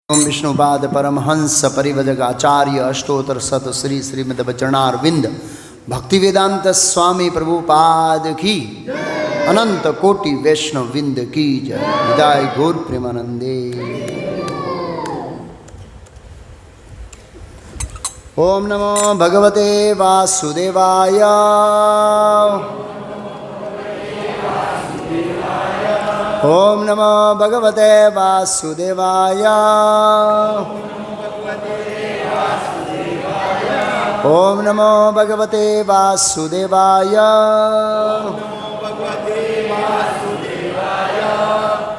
ओम विष्णुपाद परमहंस परिवजगाचार्य अष्टोत्तर शत श्री श्रीमद वचनारविंद भक्ति वेदांत स्वामी प्रभुपाद की अनंत कोटि वैष्णव विंद की जय। विदाय गौर प्रेमानंदे। ओम नमो भगवते वासुदेवाय। ओम नमो भगवते वासुदेवाय। ओम नमो भगवते वासुदेवाय।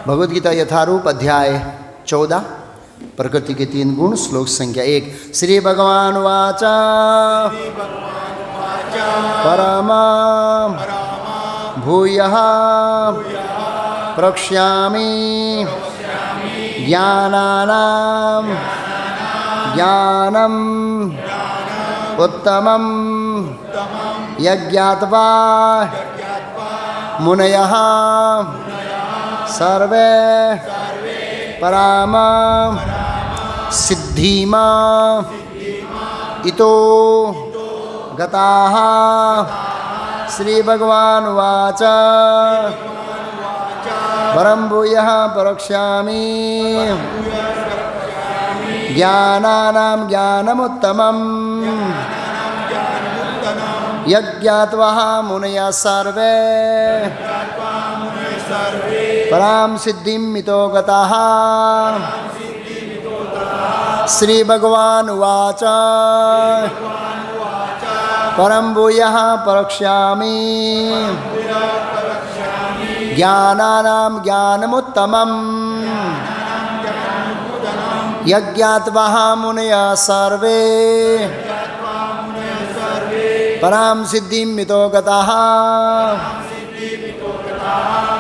भगवद गीता यथारूप अध्याय 14 प्रकृति के 3 गुण श्लोक संख्या 1। श्री भगवान वाच परमा भूयः प्रक्ष्यामि ज्ञानानां ज्ञानम् उत्तमं यज्ञात्वा मुनयः सर्वे पराम सिद्धिमा इतो गताः। श्री भगवान वाच परं भूयः प्रक्ष्यामि ज्ञानानां ज्ञानमुत्तमं यज्ञात्वा मुनयः सर्वे परां सिद्धिं मितो गताः। श्री भगवान वाच परं भूयः प्रक्ष्यामि ज्ञानानां ज्ञानमुत्तमं यज्ञात्वा मुनयः सर्वे परां सिद्धिं मितो गताः।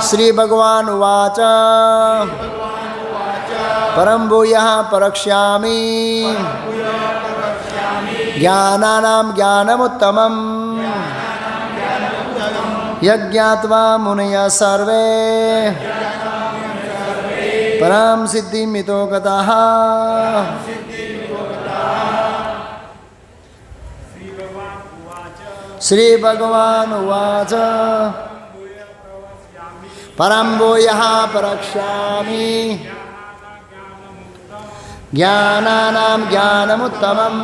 श्री भगवान वाच परं भूयः प्रक्ष्यामि ज्ञानानां ज्ञानमुत्तमं यज्ञात्वा मुनयः सर्वे परां सिद्धिं मितो गताः। श्री भगवान उवाच परं भूयः प्रक्ष्यामि ज्ञानानां ज्ञानमुत्तमं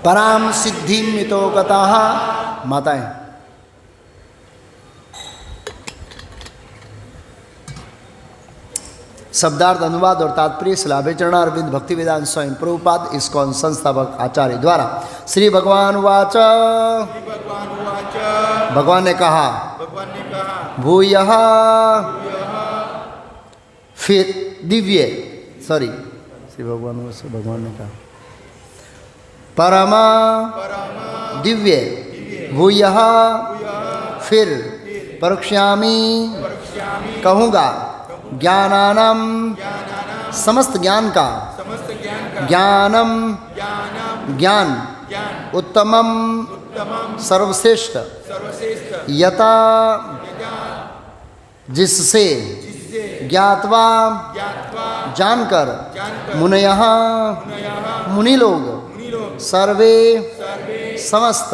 परां सिद्धिं मितो गताः। माताएं शब्दार्थ अनुवाद और तात्पर्य श्रील चरणारविंद भक्ति वेदांत स्वामी प्रभुपाद इस्कॉन संस्थापक आचार्य द्वारा। श्री भगवान वाच भगवान ने कहा भूयः फिर दिव्य श्री भगवान ने कहा परमा दिव्य भूयः फिर प्रक्ष्यामि कहूँगा ज्ञानानां समस्त ज्ञान का ज्ञानम ज्ञान उत्तमम सर्वश्रेष्ठ यथा जिससे ज्ञात्वा जानकर मुनयः मुनि लोग सर्वे समस्त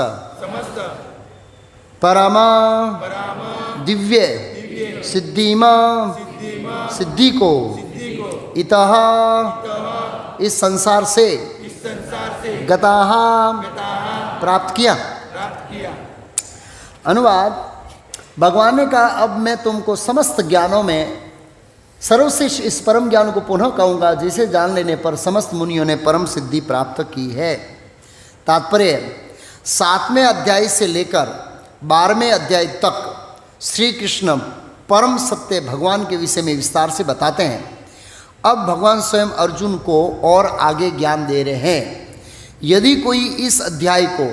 परमा दिव्य सिद्धिमा सिद्धि को इतः इस संसार से गताः प्राप्त किया। अनुवाद भगवान ने कहा अब मैं तुमको समस्त ज्ञानों में सर्वश्रेष्ठ इस परम ज्ञान को पुनः कहूँगा जिसे जान लेने पर समस्त मुनियों ने परम सिद्धि प्राप्त की है। तात्पर्य 7वें अध्याय से लेकर 12वें अध्याय तक श्री कृष्ण परम सत्य भगवान के विषय में विस्तार से बताते हैं। अब भगवान स्वयं अर्जुन को और आगे ज्ञान दे रहे हैं। यदि कोई इस अध्याय को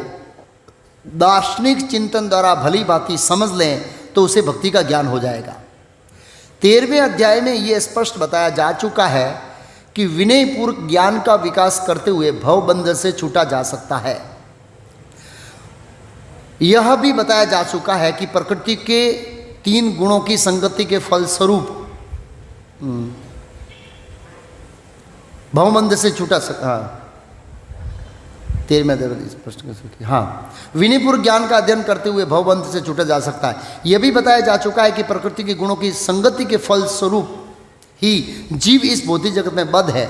दार्शनिक चिंतन द्वारा भली भांति समझ लें तो उसे भक्ति का ज्ञान हो जाएगा। 13वें अध्याय में यह स्पष्ट बताया जा चुका है कि विनयपूर्वक ज्ञान का विकास करते हुए भवबंधन से छूटा जा सकता है। यह भी बताया जा चुका है कि प्रकृति के 3 गुणों की संगति के फलस्वरूप भवबंध से छूटा सकता। 13वें प्रश्न की, हाँ, विनिपुर ज्ञान का अध्ययन करते हुए भवबंध से छूटा जा सकता है। यह भी बताया जा चुका है कि प्रकृति के गुणों की संगति के फलस्वरूप ही जीव इस भौतिक जगत में बद्ध है।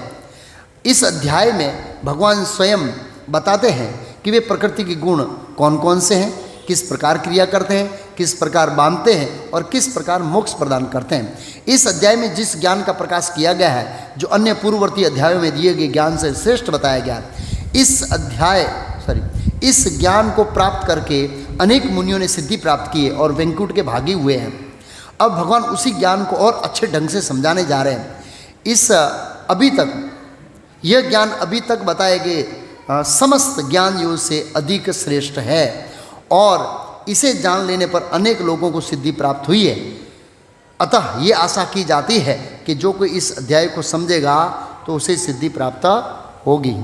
इस अध्याय में भगवान स्वयं बताते हैं कि वे प्रकृति के गुण कौन कौन से हैं, किस प्रकार क्रिया करते हैं, किस प्रकार बांधते हैं और किस प्रकार मोक्ष प्रदान करते हैं। इस अध्याय में जिस ज्ञान का प्रकाश किया गया है, जो अन्य पूर्ववर्ती अध्यायों में दिए गए ज्ञान से श्रेष्ठ बताया गया है, इस ज्ञान को प्राप्त करके अनेक मुनियों ने सिद्धि प्राप्त की है और वैकुंठ के भागी हुए हैं। अब भगवान उसी ज्ञान को और अच्छे ढंग से समझाने जा रहे हैं। यह ज्ञान अभी तक बताए गए समस्त ज्ञान योग से अधिक श्रेष्ठ है और इसे जान लेने पर अनेक लोगों को सिद्धि प्राप्त हुई है। अतः ये आशा की जाती है कि जो कोई इस अध्याय को समझेगा तो उसे सिद्धि प्राप्त होगी।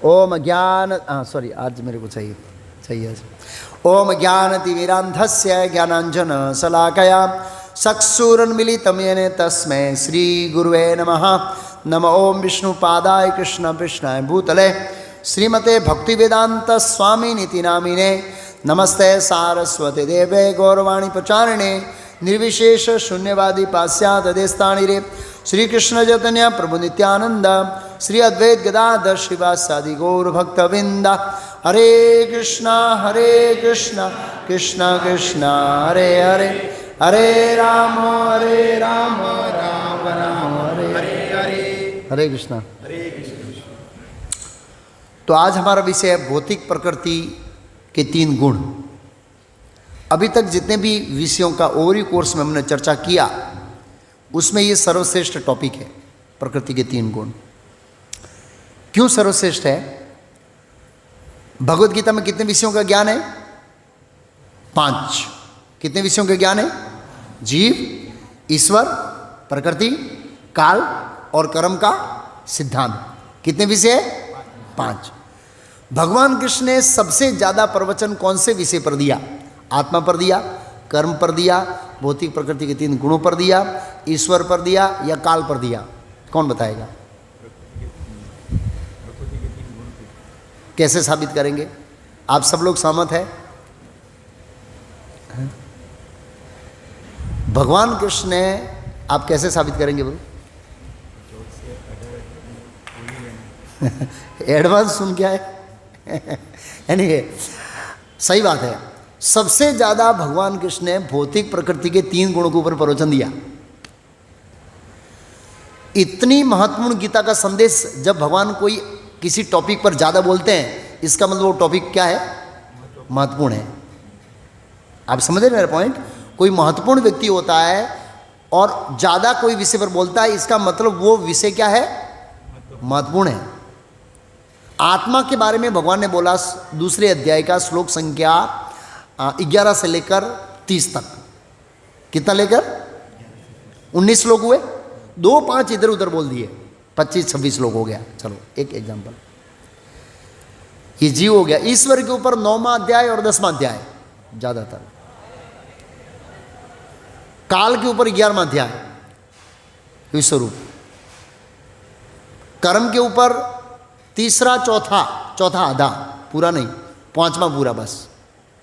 ओम ज्ञान आज मेरे को चाहिए ओम ज्ञानतिमिरान्धस्य ज्ञानाञ्जन शलाकया चक्षुरुन्मीलितं येन तस्मै श्री गुरुवे नमः। नमो ओम विष्णुपादाय कृष्ण कृष्णाय भूतले श्रीमते भक्तिवेदांत स्वामिनिति नामिने। नमस्ते सारस्वती देवे गौरवाणी प्रचारिणे निर्विशेष शून्यवादी पाश्चात्यदेशतानिरे। श्री कृष्ण चैतन्य प्रभु नित्यानंद श्री अद्वैत गदाधर श्रीवासादि गौर भक्तवृंद। हरे कृष्णा कृष्ण कृष्णा हरे हरे, हरे राम राम राम हरे हरे। हरे कृष्णा। तो आज हमारा विषय है भौतिक प्रकृति के 3 गुण। अभी तक जितने भी विषयों का ओवरव्यू कोर्स में हमने चर्चा किया उसमें ये सर्वश्रेष्ठ टॉपिक है, प्रकृति के 3 गुण। क्यों सर्वश्रेष्ठ है? भगवत गीता में कितने विषयों का ज्ञान है? 5। कितने विषयों का ज्ञान है? जीव, ईश्वर, प्रकृति, काल और कर्म का सिद्धांत। कितने विषय? 5। भगवान कृष्ण ने सबसे ज़्यादा प्रवचन कौन से विषय पर दिया? आत्मा पर दिया, कर्म पर दिया, भौतिक प्रकृति के 3 गुणों पर दिया, ईश्वर पर दिया या काल पर दिया? कौन बताएगा? कैसे साबित करेंगे? आप सब लोग सहमत है? भगवान कृष्ण ने, आप कैसे साबित करेंगे बोलो? एडवांस सुन क्या है? एनीवे, सही बात है। सबसे ज़्यादा भगवान कृष्ण ने भौतिक प्रकृति के 3 गुणों के ऊपर प्रवचन दिया। इतनी महत्वपूर्ण गीता का संदेश जब भगवान कोई किसी टॉपिक पर ज़्यादा बोलते हैं, इसका मतलब वो टॉपिक क्या है? महत्वपूर्ण है। आप समझ रहे मेरा पॉइंट? कोई महत्वपूर्ण व्यक्ति होता है और ज़्यादा कोई विषय पर बोलता है, इसका मतलब वो विषय क्या है? महत्वपूर्ण है। आत्मा के बारे में भगवान ने बोला 2 अध्याय का श्लोक संख्या 11 से लेकर 30 तक। कितना लेकर? 19 श्लोक हुए। 2-5 इधर उधर बोल दिए, 25-26 श्लोक हो गया। चलो एक एग्जांपल, ये जीव हो गया। ईश्वर के ऊपर 9वां अध्याय और 10वां अध्याय ज्यादातर। काल के ऊपर 11वां अध्याय विश्वरूप। कर्म के ऊपर 3, चौथा आधा, पूरा नहीं, 5वां पूरा, बस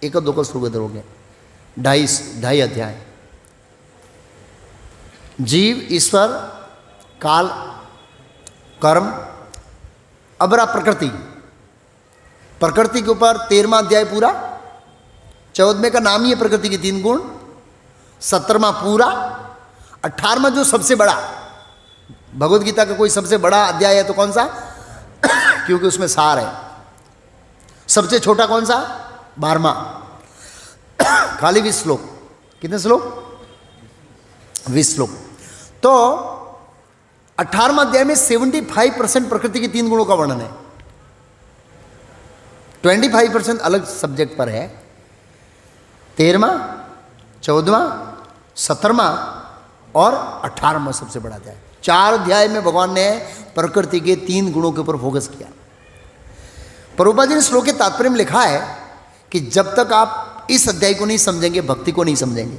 1-2 का श्लोक इधर हो गया। 2.5 अध्याय। जीव, ईश्वर, काल, कर्म, अब रहा प्रकृति। प्रकृति के ऊपर 13वां अध्याय पूरा। 14वें का नाम ही है प्रकृति के 3 गुण। 17वां पूरा। 18वां जो सबसे बड़ा, भगवत गीता का कोई सबसे बड़ा अध्याय है तो कौन सा? क्योंकि उसमें सार है। सबसे छोटा कौन सा? 12वां, खाली 20 श्लोक। कितने श्लोक? 20 श्लोक। तो 18वां अध्याय में 75% प्रकृति के 3 गुणों का वर्णन है। 25% अलग सब्जेक्ट पर है। 13वां, 14वां, 17वां और 18वां सबसे बड़ा अध्याय। 4 अध्याय में भगवान ने प्रकृति के 3 गुणों के ऊपर फोकस किया। प्रभुपाद जी ने श्लोक के तात्पर्य में लिखा है कि जब तक आप इस अध्याय को नहीं समझेंगे भक्ति को नहीं समझेंगे।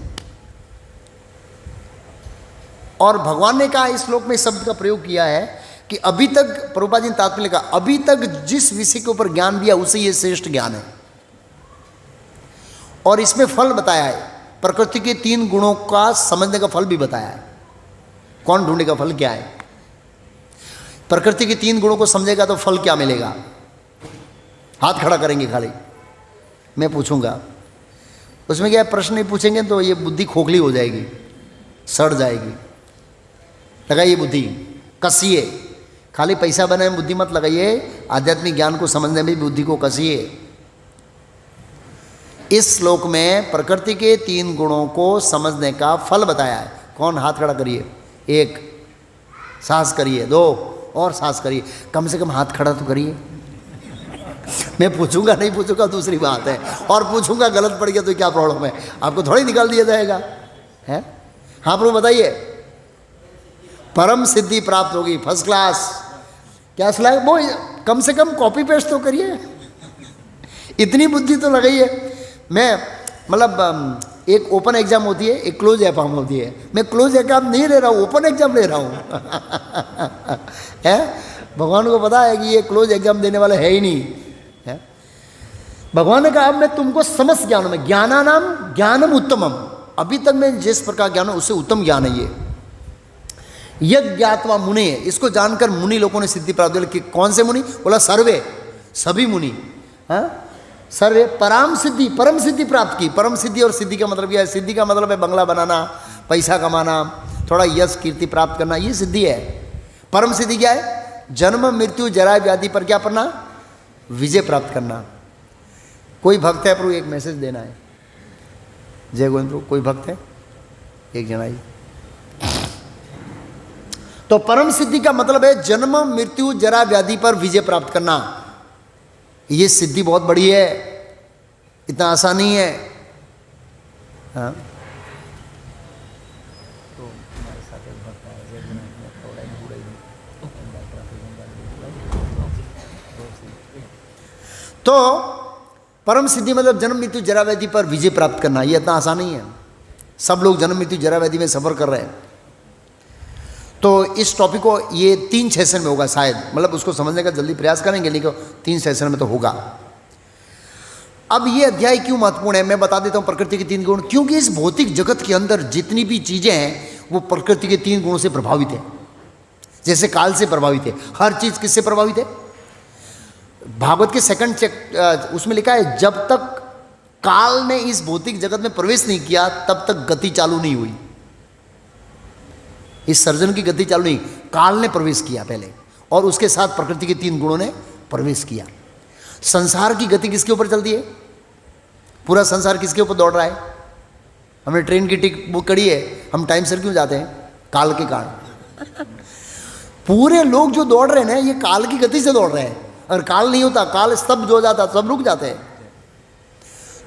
और भगवान ने कहा इस श्लोक में शब्द का प्रयोग किया है कि अभी तक, प्रभुपाद जी ने तात्पर्य लिखा, अभी तक जिस विषय के ऊपर ज्ञान दिया उसे ये श्रेष्ठ ज्ञान है। और इसमें फल बताया है, प्रकृति के 3 गुणों का समझने का फल भी बताया है। कौन ढूंढेगा फल क्या है? प्रकृति के 3 गुणों को समझेगा तो फल क्या मिलेगा? हाथ खड़ा करेंगे खाली, मैं पूछूंगा। उसमें क्या है, प्रश्न नहीं पूछेंगे तो ये बुद्धि खोखली हो जाएगी, सड़ जाएगी। लगाइए बुद्धि, कसिए, खाली पैसा बनाने में बुद्धि मत लगाइए, आध्यात्मिक ज्ञान को समझने में भी बुद्धि को कसिए। इस श्लोक में प्रकृति के 3 गुणों को समझने का फल बताया है। कौन? हाथ खड़ा करिए। 1, साहस करिए। 2, और साहस करिए। कम से कम हाथ खड़ा तो करिए। मैं पूछूंगा नहीं पूछूंगा दूसरी बात है, और पूछूंगा गलत पड़ गया तो क्या प्रॉब्लम है? आपको थोड़ी निकाल दिया जाएगा है? हाँ प्रभु बताइए। परम सिद्धि प्राप्त होगी, फर्स्ट क्लास। क्या सलाह? वो कम से कम कॉपी पेस्ट तो करिए, इतनी बुद्धि तो लगाइए। मैं मतलब एक ओपन एग्जाम होती है, एक क्लोज एग्जाम होती है। मैं क्लोज एग्जाम नहीं ले रहा हूँ, ओपन एग्जाम ले रहा हूँ है? भगवान को पता है कि ये क्लोज एग्जाम देने वाला है ही नहीं है। भगवान ने कहा अब मैं तुमको समस्त ज्ञानों में, ज्ञानानाम ज्ञानम उत्तमम, अभी तक मैं जिस प्रकार ज्ञान हूं उससे उत्तम ज्ञान है ये। यज्ञ ज्ञातवा मुनि, इसको जानकर मुनि लोगों ने सिद्धि प्राप्त की। कौन से मुनि? बोला सर्वे, सभी मुनि। हाँ, सर्वे परम सिद्धि, परम सिद्धि प्राप्त की। परम सिद्धि और सिद्धि का मतलब क्या है? सिद्धि का मतलब है बंगला बनाना, पैसा कमाना, थोड़ा यश कीर्ति प्राप्त करना, ये सिद्धि है। परम सिद्धि क्या है? जन्म मृत्यु जरा व्याधि पर क्या करना? विजय प्राप्त करना। कोई भक्त है प्रभु? एक मैसेज देना है। जय गोविंद प्रभु। कोई भक्त है? एक जना ही। तो परम सिद्धि का मतलब है जन्म मृत्यु जरा व्याधि पर विजय प्राप्त करना। ये सिद्धि बहुत बड़ी है, इतना आसान नहीं है। हाँ? तो परम सिद्धि मतलब जन्म मृत्यु जरा व्याधि पर विजय प्राप्त करना, ये इतना आसान नहीं है। सब लोग जन्म मृत्यु जरा व्याधि में सफर कर रहे हैं। तो इस टॉपिक को ये 3 सेशन में होगा शायद, मतलब उसको समझने का जल्दी प्रयास करेंगे, लेकिन 3 सेशन में तो होगा। अब ये अध्याय क्यों महत्वपूर्ण है मैं बता देता हूँ। प्रकृति के 3 गुण, क्योंकि इस भौतिक जगत के अंदर जितनी भी चीजें हैं वो प्रकृति के 3 गुणों से प्रभावित है। जैसे काल से प्रभावित है, हर चीज किससे प्रभावित है? भागवत के 2 उसमें लिखा है जब तक काल ने इस भौतिक जगत में प्रवेश नहीं किया तब तक गति चालू नहीं हुई। इस सर्जन की गति चालू नहीं, काल ने प्रवेश किया पहले, और उसके साथ प्रकृति के 3 गुणों ने प्रवेश किया। संसार की गति किसके ऊपर चलती है? पूरा संसार किसके ऊपर दौड़ रहा है? हमने ट्रेन की टिकट बुक करी है, हम टाइम से क्यों जाते हैं? काल के कारण। पूरे लोग जो दौड़ रहे हैं ना, ये काल की गति से दौड़ रहे हैं। अगर काल नहीं होता, काल स्तब्ध हो जाता, सब रुक जाते हैं।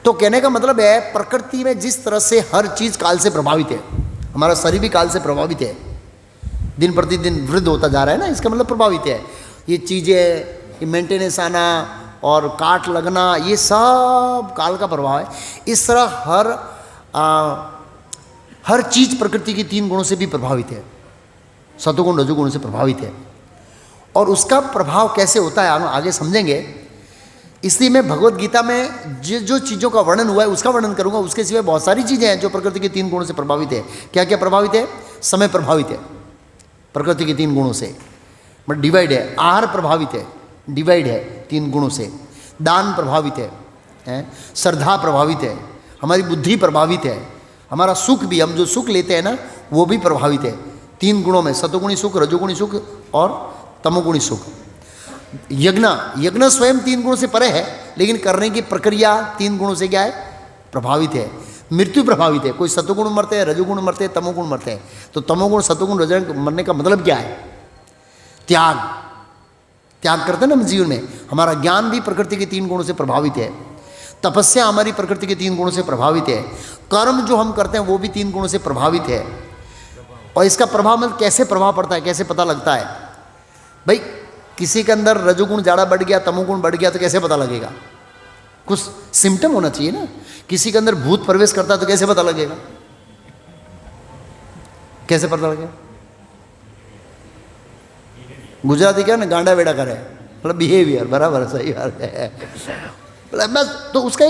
तो कहने का मतलब है प्रकृति में जिस तरह से हर चीज काल से प्रभावित है, हमारा शरीर भी काल से प्रभावित है, दिन प्रतिदिन वृद्ध होता जा रहा है ना, इसका मतलब प्रभावित है। ये चीजें, ये मेंटेनेंस आना और काट लगना, ये सब काल का प्रभाव है। इस तरह हर चीज प्रकृति की 3 गुणों से भी प्रभावित है, सतोगुण रजोगुण से प्रभावित है। और उसका प्रभाव कैसे होता है आगे समझेंगे। इसलिए मैं भगवत गीता में जो चीज़ों का वर्णन हुआ है उसका वर्णन करूंगा। उसके सिवाय बहुत सारी चीज़ें हैं जो प्रकृति के 3 गुणों से प्रभावित है। क्या क्या प्रभावित है? समय प्रभावित है प्रकृति के 3 गुणों से, बट डिवाइड है। आहार प्रभावित है, डिवाइड है 3 गुणों से। दान प्रभावित है, श्रद्धा प्रभावित है, हमारी बुद्धि प्रभावित है, हमारा सुख भी, हम जो सुख लेते हैं ना वो भी प्रभावित है 3 गुणों में, सतोगुणी सुख, रजोगुणी सुख और तमोगुणी सुख। यज्ञ स्वयं 3 गुणों से परे है, लेकिन करने की प्रक्रिया 3 गुणों से क्या है? प्रभावित है। मृत्यु प्रभावित है, कोई सतोगुण मरते हैं, रजोगुण मरते हैं, तमोगुण मरते हैं। तो तमोगुण सतोगुण रजोगुण मरने का मतलब क्या है? त्याग करते हैं ना हम जीवन में। हमारा ज्ञान भी प्रकृति के 3 गुणों से प्रभावित है। तपस्या हमारी प्रकृति के 3 गुणों से प्रभावित है। कर्म जो हम करते हैं वो भी 3 गुणों से प्रभावित है। और इसका प्रभाव मतलब कैसे प्रभाव पड़ता है, कैसे पता लगता है? भाई किसी के अंदर रजोगुण ज़्यादा बढ़ गया, तमोगुण बढ़ गया तो कैसे पता लगेगा? कुछ सिम्टम होना चाहिए ना। किसी के अंदर भूत प्रवेश करता है तो कैसे पता लगेगा? कैसे पता लगेगा? गुजराती क्या ना, गांडा बेड़ा करे, मतलब बिहेवियर, बराबर सही बात है। मतलब बस तो उसका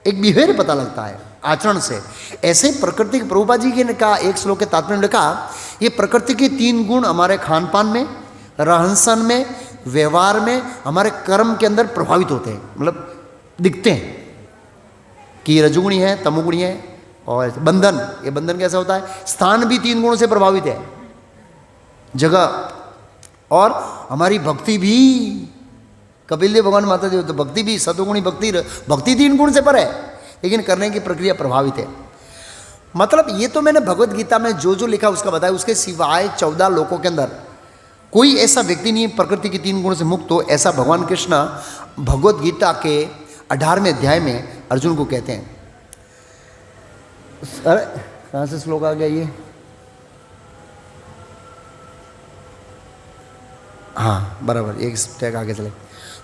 एक बिहेवियर पता लगता है आचरण से। ऐसे ही प्रकृति के प्रभुपाद जी ने कहा, एक श्लोक के तात्पर्य में लिखा, ये प्रकृति के 3 गुण हमारे खान पान में, रहन सहन में, व्यवहार में, हमारे कर्म के अंदर प्रभावित होते हैं, मतलब दिखते हैं कि ये रजोगुणी है, तमोगुणी है। और बंधन, ये बंधन कैसा होता है? स्थान भी 3 गुणों से प्रभावित है, जगह। और हमारी भक्ति भी, कपिल देव भगवान माता देव, तो भक्ति भी सतोगुणी भक्ति, भक्ति 3 गुण से पर है, लेकिन करने की प्रक्रिया प्रभावित है। मतलब ये तो मैंने भगवत गीता में जो जो लिखा उसका बताया, उसके सिवाय 14 लोकों के अंदर कोई ऐसा व्यक्ति नहीं है प्रकृति के 3 गुणों से मुक्त हो। ऐसा भगवान कृष्ण भगवत गीता के 18वें अध्याय में अर्जुन को कहते हैं। अरे कहाँ से श्लोक आ गया ये? हाँ बराबर, एक स्टेक आगे चले।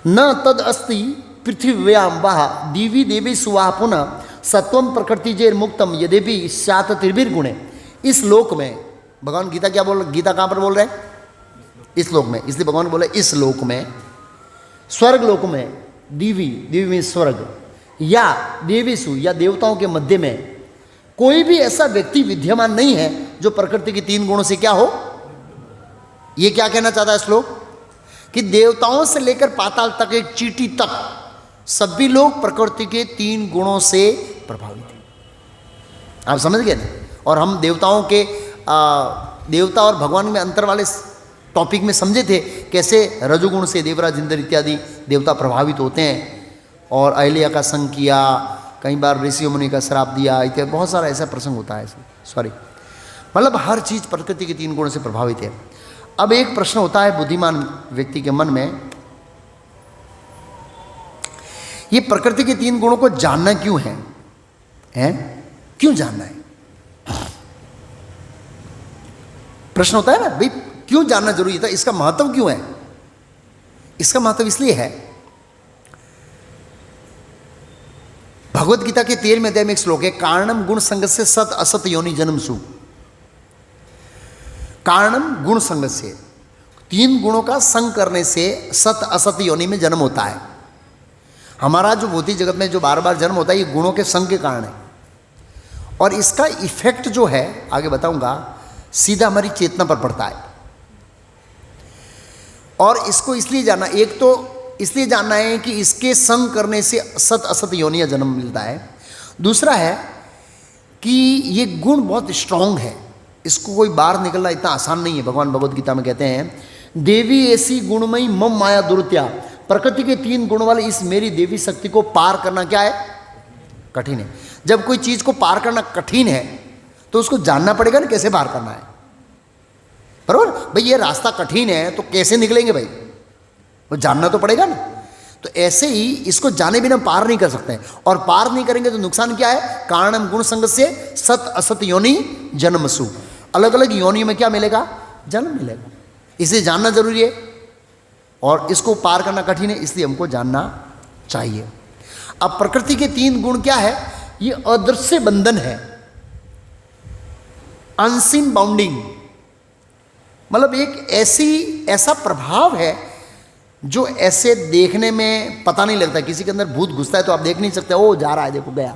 न तद अस्ति पृथिव्याम वाह दिवी देवी सुवाह पुनः सत्वम प्रकृति जेर मुक्तम यद्यपि स्यात् त्रिभिर्गुणे। इस लोक में भगवान गीता क्या बोल, गीता कहाँ पर बोल रहे हैं? इस लोक में, इसलिए भगवान बोले इस लोक में, स्वर्ग लोक में, दिवी, दिवी में स्वर्ग, या देवीसु या देवताओं के मध्य में कोई भी ऐसा व्यक्ति विद्यमान नहीं है जो प्रकृति के 3 गुणों से क्या हो। ये क्या कहना चाहता है श्लोक? कि देवताओं से लेकर पाताल तक, एक चींटी तक, सभी लोग प्रकृति के 3 गुणों से प्रभावित हैं। आप समझ गए ना? और हम देवताओं के देवता और भगवान में अंतर वाले टॉपिक में समझे थे, कैसे रजोगुण से देवराज इंद्र इत्यादि देवता प्रभावित होते हैं, और अहल्या का संग किया, कई बार ऋषि मुनि का श्राप दिया इत्यादि, बहुत सारा ऐसा प्रसंग होता है। सॉरी, मतलब हर चीज़ प्रकृति के 3 गुणों से प्रभावित है। अब एक प्रश्न होता है बुद्धिमान व्यक्ति के मन में, ये प्रकृति के 3 गुणों को जानना क्यों है? क्यों जानना है? प्रश्न होता है ना भाई, क्यों जानना जरूरी था? इसका महत्व क्यों है? इसका महत्व इसलिए है, भगवत गीता के 13वें अध्याय में एक श्लोक है, कारणम गुण संगत से सत असत योनि जन्म सु। कारणम गुण संगत से, 3 गुणों का संग करने से सत असत योनि में जन्म होता है। हमारा जो भौतिक जगत में जो बार बार जन्म होता है, ये गुणों के संग के कारण है। और इसका इफेक्ट जो है, आगे बताऊंगा, सीधा हमारी चेतना पर पड़ता है। और इसको इसलिए जानना, एक तो इसलिए जानना है कि इसके संग करने से सत असत योनिया जन्म मिलता है। दूसरा है कि ये गुण बहुत स्ट्रांग है, इसको कोई बाहर निकलना इतना आसान नहीं है। भगवान भगवत गीता में कहते हैं, देवी ऐसी गुणमयी मम माया दुर्त्या, प्रकृति के 3 गुण वाले इस मेरी देवी शक्ति को पार करना क्या है? कठिन है। जब कोई चीज को पार करना कठिन है तो उसको जानना पड़ेगा ना कैसे पार करना है, बराबर? भाई ये रास्ता कठिन है तो कैसे निकलेंगे भाई, वो जानना तो पड़ेगा ना। तो ऐसे ही इसको जाने बिना पार नहीं कर सकते हैं, और पार नहीं करेंगे तो नुकसान क्या है? कारणम गुण संग से सत असत योनि जन्मसु, अलग अलग योनियों में क्या मिलेगा? जन्म मिलेगा। इसे जानना जरूरी है, और इसको पार करना कठिन है, इसलिए हमको जानना चाहिए। अब प्रकृति के 3 गुण क्या है? ये अदृश्य बंधन है, अनसीन बाउंडिंग, मतलब एक ऐसा प्रभाव है जो ऐसे देखने में पता नहीं लगता। किसी के अंदर भूत घुसता है तो आप देख नहीं सकते, ओ जा रहा है देखो गया,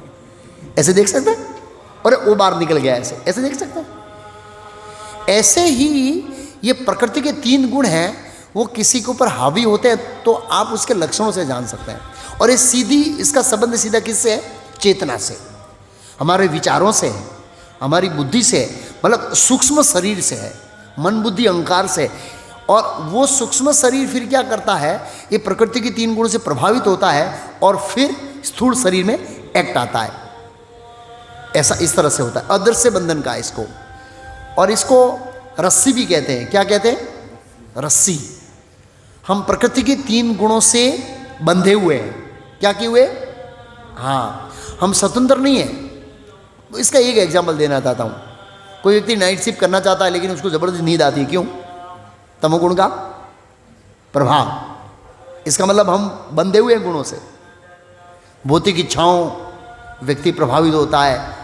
ऐसे देख सकते हैं, और वो बाहर निकल गया, ऐसे देख सकते हैं। ऐसे ही ये प्रकृति के 3 गुण हैं, वो किसी के ऊपर हावी होते हैं तो आप उसके लक्षणों से जान सकते हैं। और ये सीधी, इसका संबंध सीधा किससे है? चेतना से, हमारे विचारों से है, हमारी बुद्धि से, मतलब सूक्ष्म शरीर से है, मन बुद्धि अहंकार से। और वो सूक्ष्म शरीर फिर क्या करता है? ये प्रकृति के 3 गुण से प्रभावित होता है और फिर स्थूल शरीर में एक्ट आता है। ऐसा इस तरह से होता है, अदृश्य बंधन का इसको। और इसको रस्सी भी कहते हैं। क्या कहते हैं? रस्सी। हम प्रकृति के 3 गुणों से बंधे हुए हैं। क्या किए हुए? हाँ, हम स्वतंत्र नहीं है। इसका एक एग्जाम्पल देना चाहता हूँ। कोई व्यक्ति नाइट शिफ्ट करना चाहता है लेकिन उसको जबरदस्त नींद आती है, क्यों? तमोगुण का प्रभाव। इसका मतलब हम बंधे हुए हैं गुणों से। भौतिक इच्छाओं व्यक्ति प्रभावित होता है।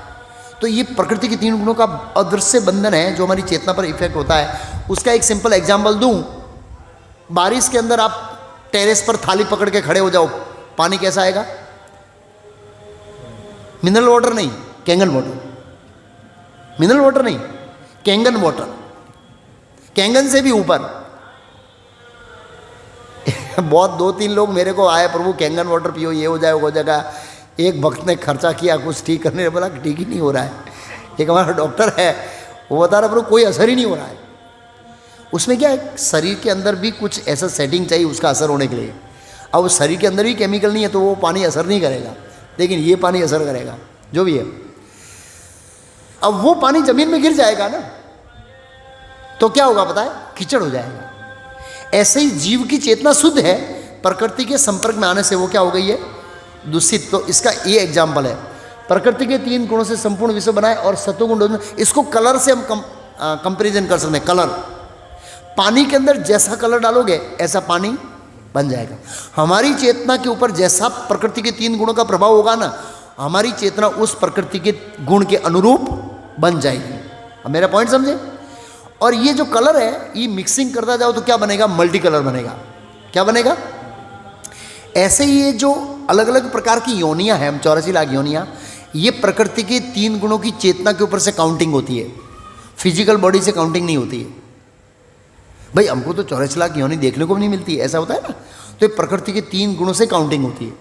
तो ये प्रकृति के 3 गुणों का अदृश्य बंधन है जो हमारी चेतना पर इफेक्ट होता है। उसका एक सिंपल एग्जाम्पल दूं, बारिश के अंदर आप टेरेस पर थाली पकड़ के खड़े हो जाओ, पानी कैसा आएगा? मिनरल वाटर नहीं, कैंगन वाटर। मिनरल वाटर नहीं, कैंगन वाटर, कैंगन से भी ऊपर। बहुत 2-3 लोग मेरे को आए, प्रभु कैंगन वाटर पियो, ये हो जाए वो हो जाएगा। एक भक्त ने खर्चा किया कुछ ठीक करने, बोला ठीक ही नहीं हो रहा है। एक हमारा डॉक्टर है, वो बता रहा प्रभु कोई असर ही नहीं हो रहा है। उसमें क्या है, शरीर के अंदर भी कुछ ऐसा सेटिंग चाहिए उसका असर होने के लिए। अब उस शरीर के अंदर भी केमिकल नहीं है तो वो पानी असर नहीं करेगा, लेकिन ये पानी असर करेगा जो भी है। अब वो पानी जमीन में गिर जाएगा ना, तो क्या होगा पता है? कीचड़ हो जाएगा। ऐसे ही जीव की चेतना शुद्ध है, प्रकृति के संपर्क में आने से वो क्या हो गई है? दूषित। तो इसका ये एग्जाम्पल है, प्रकृति के 3 गुणों से संपूर्ण विश्व बनाए और सत्वगुण। इसको कलर से हम कंपेरिजन कर सकते हैं। कलर, पानी के अंदर जैसा कलर डालोगे ऐसा पानी बन जाएगा। हमारी चेतना के ऊपर जैसा प्रकृति के 3 गुणों का प्रभाव होगा ना, हमारी चेतना उस प्रकृति के गुण के अनुरूप बन जाएगी। अब मेरा पॉइंट समझे? और ये जो कलर है, ये मिक्सिंग करता जाओ तो क्या बनेगा? मल्टी कलर बनेगा। क्या बनेगा? ऐसे ही ये जो अलग अलग प्रकार की योनियां हैं, हम 84 लाख योनियां, ये प्रकृति के 3 गुणों की चेतना के ऊपर से काउंटिंग होती है, फिजिकल बॉडी से काउंटिंग नहीं होती है। भाई हमको तो 84 लाख योनि देखने को भी नहीं मिलती, ऐसा होता है ना। तो ये प्रकृति के 3 गुणों से काउंटिंग होती है,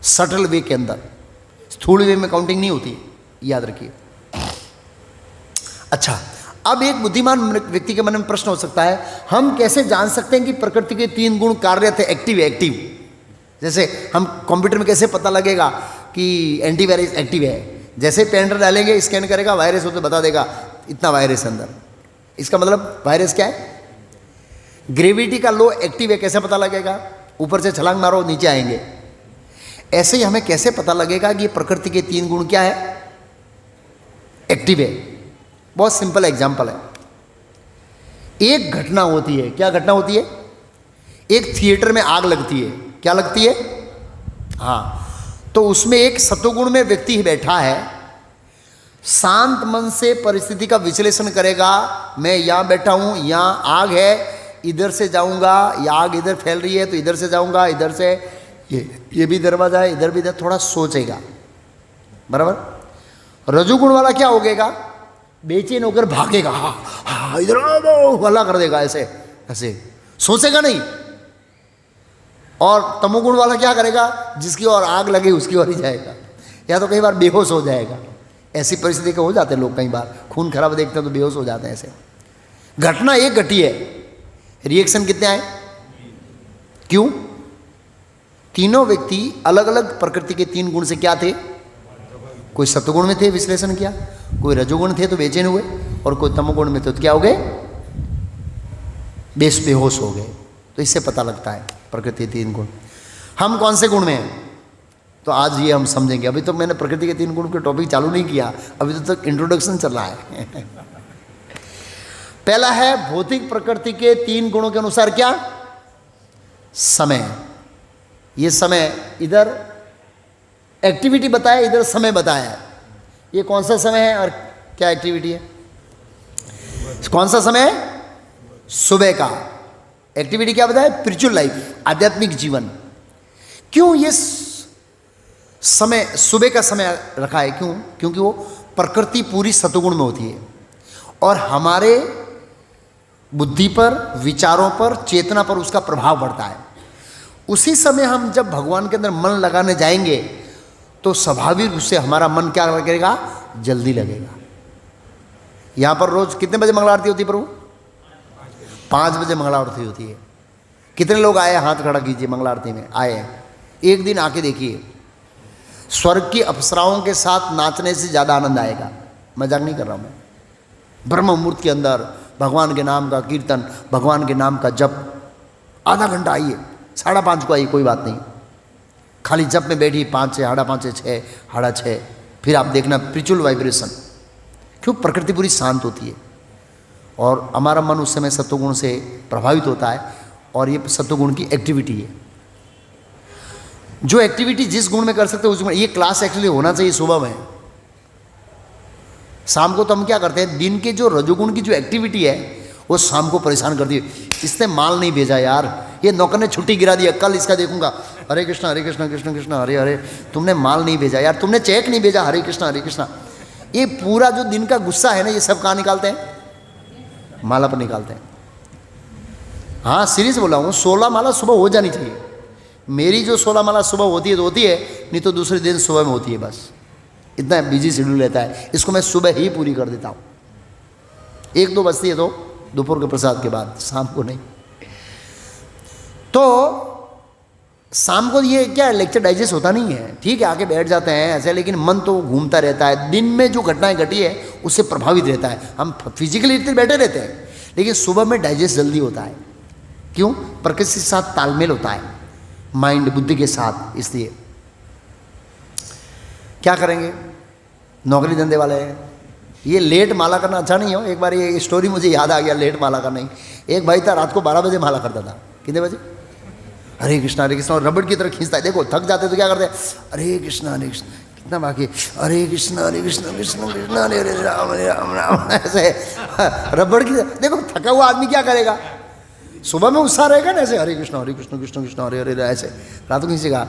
सटल वे के अंदर, स्थूल वे में काउंटिंग नहीं होती, याद रखिए। अच्छा, अब एक बुद्धिमान व्यक्ति के मन में प्रश्न हो सकता है, हम कैसे जान सकते हैं कि प्रकृति के 3 गुण कार्य थे, एक्टिव है, एक्टिव। जैसे हम कंप्यूटर में कैसे पता लगेगा कि एंटीवायरस एक्टिव है? जैसे पेन ड्राइव डालेंगे, स्कैन करेगा, वायरस हो तो बता देगा इतना वायरस अंदर। इसका मतलब वायरस क्या है? ग्रेविटी का लो एक्टिव है, कैसे पता लगेगा? ऊपर से छलांग मारो नीचे आएंगे। ऐसे ही हमें कैसे पता लगेगा कि प्रकृति के 3 गुण क्या है, एक्टिव है? बहुत सिंपल एग्जाम्पल है। एक घटना होती है, क्या घटना होती है? एक थिएटर में आग लगती है, क्या लगती है? हाँ, तो उसमें एक सत्वगुण में व्यक्ति बैठा है, शांत मन से परिस्थिति का विश्लेषण करेगा। मैं यहाँ बैठा हूँ, यहाँ आग है, इधर से जाऊँगा, या आग इधर फैल रही है तो इधर से जाऊँगा, इधर से ये भी दरवाजा है, इधर भी इधर, थोड़ा सोचेगा, बराबर। रजोगुण वाला क्या हो गएगा? बेचैन होकर भागेगा, हाँ इधर हल्ला कर देगा, ऐसे ऐसे, सोचेगा नहीं। और तमोगुण वाला क्या करेगा? जिसकी ओर आग लगे उसकी ओर ही जाएगा, या तो कई बार बेहोश हो जाएगा। ऐसी परिस्थिति के हो जाते हैं लोग, कई बार खून खराब देखते हैं तो बेहोश हो जाते हैं। ऐसे घटना एक घटी है, रिएक्शन कितने आए? क्यों? तीनों व्यक्ति अलग अलग प्रकृति के 3 गुण से क्या थे? कोई सत्वगुण में थे, विश्लेषण किया, कोई रजोगुण थे तो बेचैन हुए, और कोई तमोगुण में थे तो क्या हो गए? बेहोश हो गए। तो इससे पता लगता है प्रकृति के 3 गुण। हम कौन से गुण में हैं? तो आज ये हम समझेंगे। अभी तो मैंने प्रकृति के 3 गुण के टॉपिक चालू नहीं किया, अभी तो तक इंट्रोडक्शन चल रहा है। पहला है भौतिक प्रकृति के 3 गुणों के अनुसार क्या? समय। ये समय, इधर एक्टिविटी बताया, इधर समय बताया। ये कौन सा समय है और क्या एक्टिविटी है? कौन सा समय है? सुबह का। एक्टिविटी क्या बताया? स्पिरिचुअल लाइफ, आध्यात्मिक जीवन। क्यों ये समय सुबह का समय रखा है? क्यों? क्योंकि वो प्रकृति पूरी सतुगुण में होती है और हमारे बुद्धि पर, विचारों पर, चेतना पर उसका प्रभाव पड़ता है। उसी समय हम जब भगवान के अंदर मन लगाने जाएंगे तो स्वाभाविक रूप से हमारा मन क्या लगेगा? जल्दी लगेगा। यहाँ पर रोज कितने बजे मंगला आरती होती है प्रभु? 5 बजे मंगला आरती होती है। कितने लोग आए? हाथ खड़ा कीजिए। मंगला आरती में आए हैं? एक दिन आके देखिए, स्वर्ग की अप्सराओं के साथ नाचने से ज़्यादा आनंद आएगा। मजाक नहीं कर रहा हूँ मैं। ब्रह्म मुहूर्त के अंदर भगवान के नाम का कीर्तन, भगवान के नाम का जप, आधा घंटा आइए, 5:30 को आइए, कोई बात नहीं। खाली जप में बैठी 5 से 5:30 से 6, 6:30, फिर आप देखना स्पिरिचुअल वाइब्रेशन। क्यों? प्रकृति पूरी शांत होती है और हमारा मन उस समय सत्वगुण से प्रभावित होता है और ये सत्वगुण की एक्टिविटी है। जो एक्टिविटी जिस गुण में कर सकते हैं उस गुण, ये क्लास एक्चुअली होना चाहिए सुबह में। शाम को तो हम क्या करते हैं, दिन के जो रजोगुण की जो एक्टिविटी है वो शाम को परेशान कर दी। इसने माल नहीं भेजा यार, ये नौकर ने छुट्टी गिरा दिया, कल इसका देखूंगा, हरे कृष्णा कृष्ण कृष्ण हरे हरे, तुमने माल नहीं भेजा यार, तुमने चेक नहीं भेजा, हरे कृष्णा। ये पूरा जो दिन का गुस्सा है ना, ये सब कहाँ निकालते हैं, माला पर निकालते हैं। हाँ सीरियस बोला हूँ, 16 माला सुबह हो जानी चाहिए। मेरी जो 16 माला सुबह होती है तो होती है, नहीं तो दूसरे दिन सुबह में होती है। बस इतना बिजी शेड्यूल रहता है, इसको मैं सुबह ही पूरी कर देता हूँ। 1-2 बजती है तो दोपहर के प्रसाद के बाद, शाम को नहीं। तो शाम को ये क्या लेक्चर डाइजेस्ट होता नहीं है, ठीक है आके बैठ जाते हैं ऐसे, लेकिन मन तो घूमता रहता है। दिन में जो घटनाएं घटी है उससे प्रभावित रहता है, हम फिजिकली इतने बैठे रहते हैं, लेकिन सुबह में डाइजेस्ट जल्दी होता है। क्यों? प्रकृति के साथ तालमेल होता है, माइंड बुद्धि के साथ। इसलिए क्या करेंगे, नौकरी धंधे वाले हैं, ये लेट माला करना अच्छा नहीं हो। एक बार ये स्टोरी मुझे याद आ गया, लेट माला का नहीं। एक भाई था रात को 12 बजे माला करता था। कितने बजे? हरे कृष्णा रबड़ की तरह खींचता है। देखो थक जाते तो क्या करते हैं, हरे कृष्णा कितना बाकी, हरे कृष्णा कृष्ण कृष्ण हरे हरे राम राम, ऐसे रबड़ की। देखो थका हुआ आदमी क्या करेगा, सुबह में उत्साह रहेगा ना, ऐसे हरे कृष्ण कृष्ण कृष्ण हरे हरे, ऐसे रात को खींचेगा।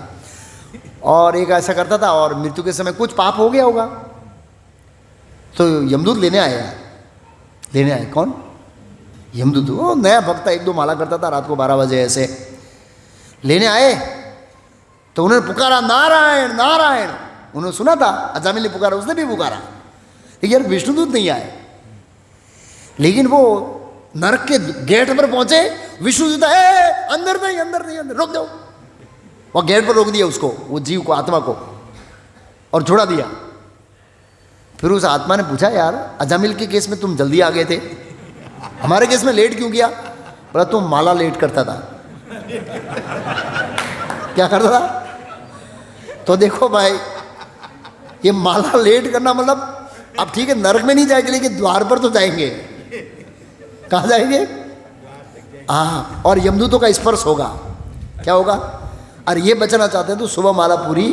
और एक ऐसा करता था, और मृत्यु के समय कुछ पाप हो गया होगा तो यमदूत लेने आए। कौन? यमदूत। वो नया भक्त था, 1-2 माला करता था, रात को 12 बजे ऐसे लेने आए। तो उन्होंने पुकारा नारायण नारायण। उन्होंने सुना था अजामिल ने पुकारा, उसने भी पुकारा, लेकिन यार विष्णुदूत नहीं आए। लेकिन वो नरक के गेट पर पहुंचे, विष्णुदूत अंदर नहीं, रोक दो। वो गेट पर रोक दिया उसको, वो जीव को, आत्मा को, और छोड़ा दिया। फिर उस आत्मा ने पूछा, यार अजामिल के केस में तुम जल्दी आ गए थे, हमारे केस में लेट क्यों किया? बोला तुम माला लेट करता था। क्या करता था? तो देखो भाई, ये माला लेट करना मतलब, अब ठीक है नरक में नहीं जाएंगे, लेकिन द्वार पर तो जाएंगे। कहाँ जाएंगे? हाँ, और यमदूतों का स्पर्श होगा। क्या होगा? और ये बचना चाहते हैं तो सुबह माला पूरी,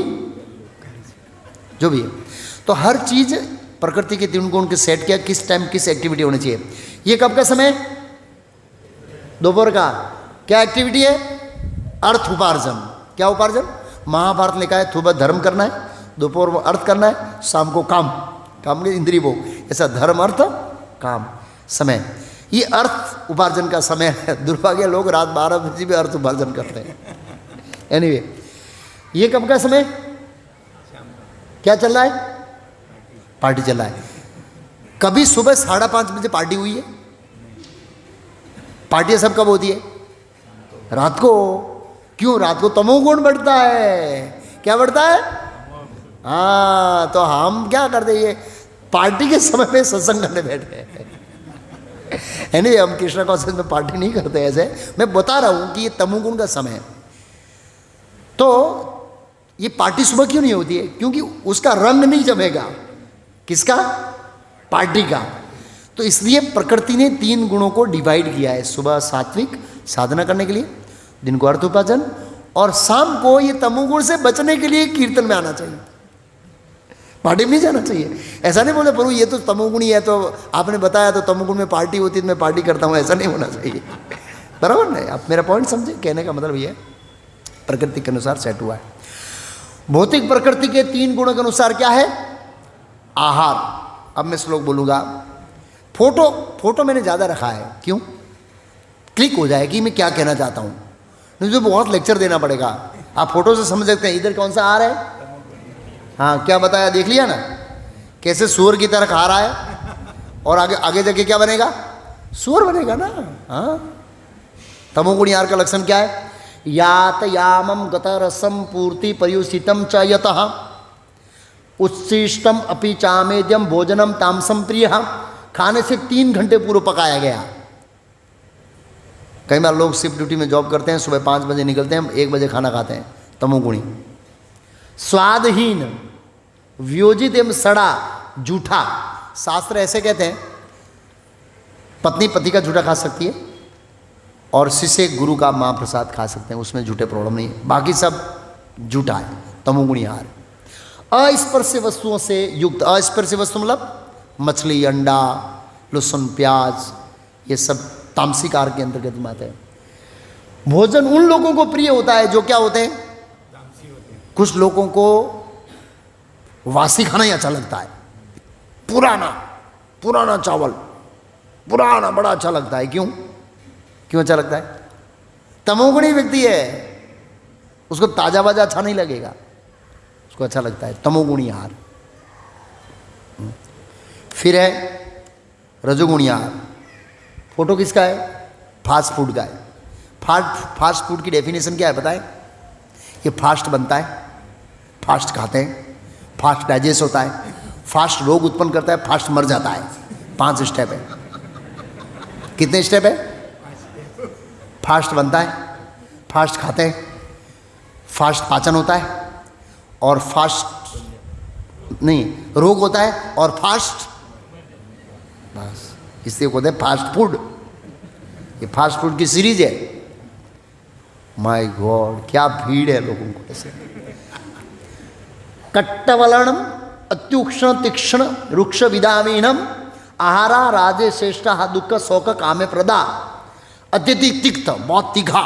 जो भी है। तो हर चीज प्रकृति के 3 गुण के सेट किया, किस टाइम किस एक्टिविटी होनी चाहिए। ये कब का समय? दोपहर का। क्या एक्टिविटी है? अर्थ उपार्जन। क्या उपार्जन? महाभारत लिखा है सुबह धर्म करना है, दोपहर को अर्थ करना है, शाम को काम के इंद्रिय भोग। ऐसा धर्म अर्थ काम समय, ये अर्थ उपार्जन का समय है। दुर्भाग्य लोग रात 12 बजे भी अर्थ उपार्जन करते हैं। एनीवे, ये कब का समय? क्या चल रहा है? पार्टी चल रहा है। कभी सुबह 5:30 बजे पार्टी हुई है? पार्टियां सब कब होती है? रात को। क्यों? रात को तमोगुण बढ़ता है। क्या बढ़ता है? हाँ, तो हम क्या करते, ये पार्टी के समय पे सत्संग करने बैठे हैं। एनीवे, हम कृष्णा कॉन्सेंस में पार्टी नहीं करते ऐसे, मैं बता रहा हूं कि ये तमोगुण का समय है। तो ये पार्टी सुबह क्यों नहीं होती है? क्योंकि उसका रंग नहीं जमेगा। किसका? पार्टी का। तो इसलिए प्रकृति ने 3 गुणों को डिवाइड किया है। सुबह सात्विक साधना करने के लिए, दिन को अर्थ उपार्जन, और शाम को ये तमोगुण से बचने के लिए कीर्तन में आना चाहिए, पार्टी में नहीं जाना चाहिए। ऐसा नहीं बोले प्रभु ये तो तमोगुणी है, तो आपने बताया तो तमोगुण में पार्टी होती है तो मैं पार्टी करता हूँ, ऐसा नहीं होना चाहिए। बराबर नहीं? आप मेरा पॉइंट समझे? कहने का मतलब ये है, प्रकृति के अनुसार सेट हुआ है। भौतिक प्रकृति के 3 गुणों के अनुसार क्या है? आहार। अब मैं श्लोक बोलूँगा। फोटो मैंने ज़्यादा रखा है, क्यों? क्लिक हो जाए कि मैं क्या कहना चाहता हूँ, नहीं तो बहुत लेक्चर देना पड़ेगा। आप फोटो से समझ सकते हैं इधर कौन सा आहार है। हाँ, क्या बताया, देख लिया ना, कैसे सूअर की तरह खा रहा है, और आगे जाके क्या बनेगा? सूअर बनेगा ना। हाँ, तमोगुण आहार का लक्षण क्या है? यात यामम गतरसम पूर्ति पर्युषितम च यतः उच्छिष्टम अपि चामेद्यम भोजनम तामसम प्रिय। खाने से 3 घंटे पूर्व पकाया गया। कई बार लोग शिफ्ट ड्यूटी में जॉब करते हैं, सुबह 5 बजे निकलते हैं, 1 बजे खाना खाते हैं, तमोगुणी। स्वादहीन, व्योजित एवं सड़ा, जूठा। शास्त्र ऐसे कहते हैं, पत्नी पति का जूठा खा सकती है, और शिष्य गुरु का महाप्रसाद खा सकते हैं, उसमें झूठे प्रॉब्लम नहीं है। बाकी सब झूठा है, तमोगुणी आहार। अस्पर्श वस्तुओं से युक्त, अस्पर्श वस्तु मतलब मछली, अंडा, लहसुन, प्याज, ये सब तामसिक आहार के अंतर्गत आते हैं। भोजन उन लोगों को प्रिय होता है जो क्या होते हैं, कुछ लोगों को वासी खाना ही अच्छा लगता है, पुराना चावल, पुराना बड़ा अच्छा लगता है। क्यों अच्छा लगता है? तमोगुणी व्यक्ति है, उसको ताजा बाजा अच्छा नहीं लगेगा, उसको अच्छा लगता है तमोगुणी आहार। फिर है रजोगुणी आहार। फोटो किसका है? फास्ट फूड का है। फास्ट फूड की डेफिनेशन क्या है बताएं? ये फास्ट बनता है, फास्ट खाते हैं, फास्ट डाइजेस्ट होता है, फास्ट रोग उत्पन्न करता है, फास्ट मर जाता है। 5 स्टेप है। कितने स्टेप है? फास्ट बनता है, फास्ट खाते हैं, फास्ट पाचन होता है, और फास्ट नहीं रोग होता है, और फास्ट, बस इसलिए कहते हैं फास्ट फूड। ये फास्ट फूड की सीरीज है। माय गॉड, क्या भीड़ है लोगों को ऐसे। कट्टवलनम अत्युक्षण तीक्ष्ण रुक्ष विदामीनम आहारा राजे श्रेष्ठ दुख शोक कामे प्रदा। अत्यधिक तिक्त, बहुत तीखा,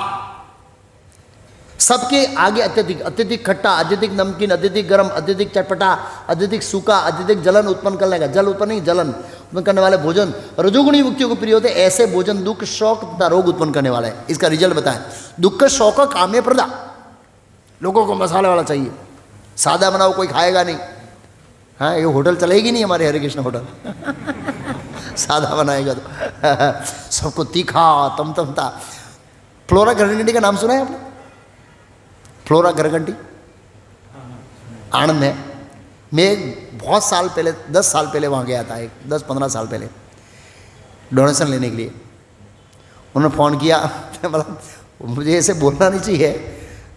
सबके आगे अत्यधिक खट्टा, अत्यधिक नमकीन, अत्यधिक गर्म, अत्यधिक चटपटा, अत्यधिक सूखा, अत्यधिक जलन उत्पन्न करने का, जल उत्पन्न नहीं जलन उत्पन्न करने वाले भोजन रजोगुणी व्यक्तियों को प्रिय होते हैं। ऐसे भोजन दुख शौक तथा रोग उत्पन्न करने वाले हैं। इसका रिजल्ट बताएं। दुख शौक काम्य प्रदा, लोगों को मसाले वाला चाहिए, सादा बनाओ कोई खाएगा नहीं। हाँ, ये होटल चलेगी नहीं हमारे हरे कृष्ण होटल सादा बनाएगा तो सबको तीखा तमतमता। फ्लोरा गरगंटी का नाम सुना है आपने? फ्लोरा गरगंटी आनंद है। मैं बहुत साल पहले, 10 साल पहले वहाँ गया था, 10-15 साल पहले डोनेशन लेने के लिए। उन्होंने फ़ोन किया, मतलब मुझे ऐसे बोलना नहीं चाहिए,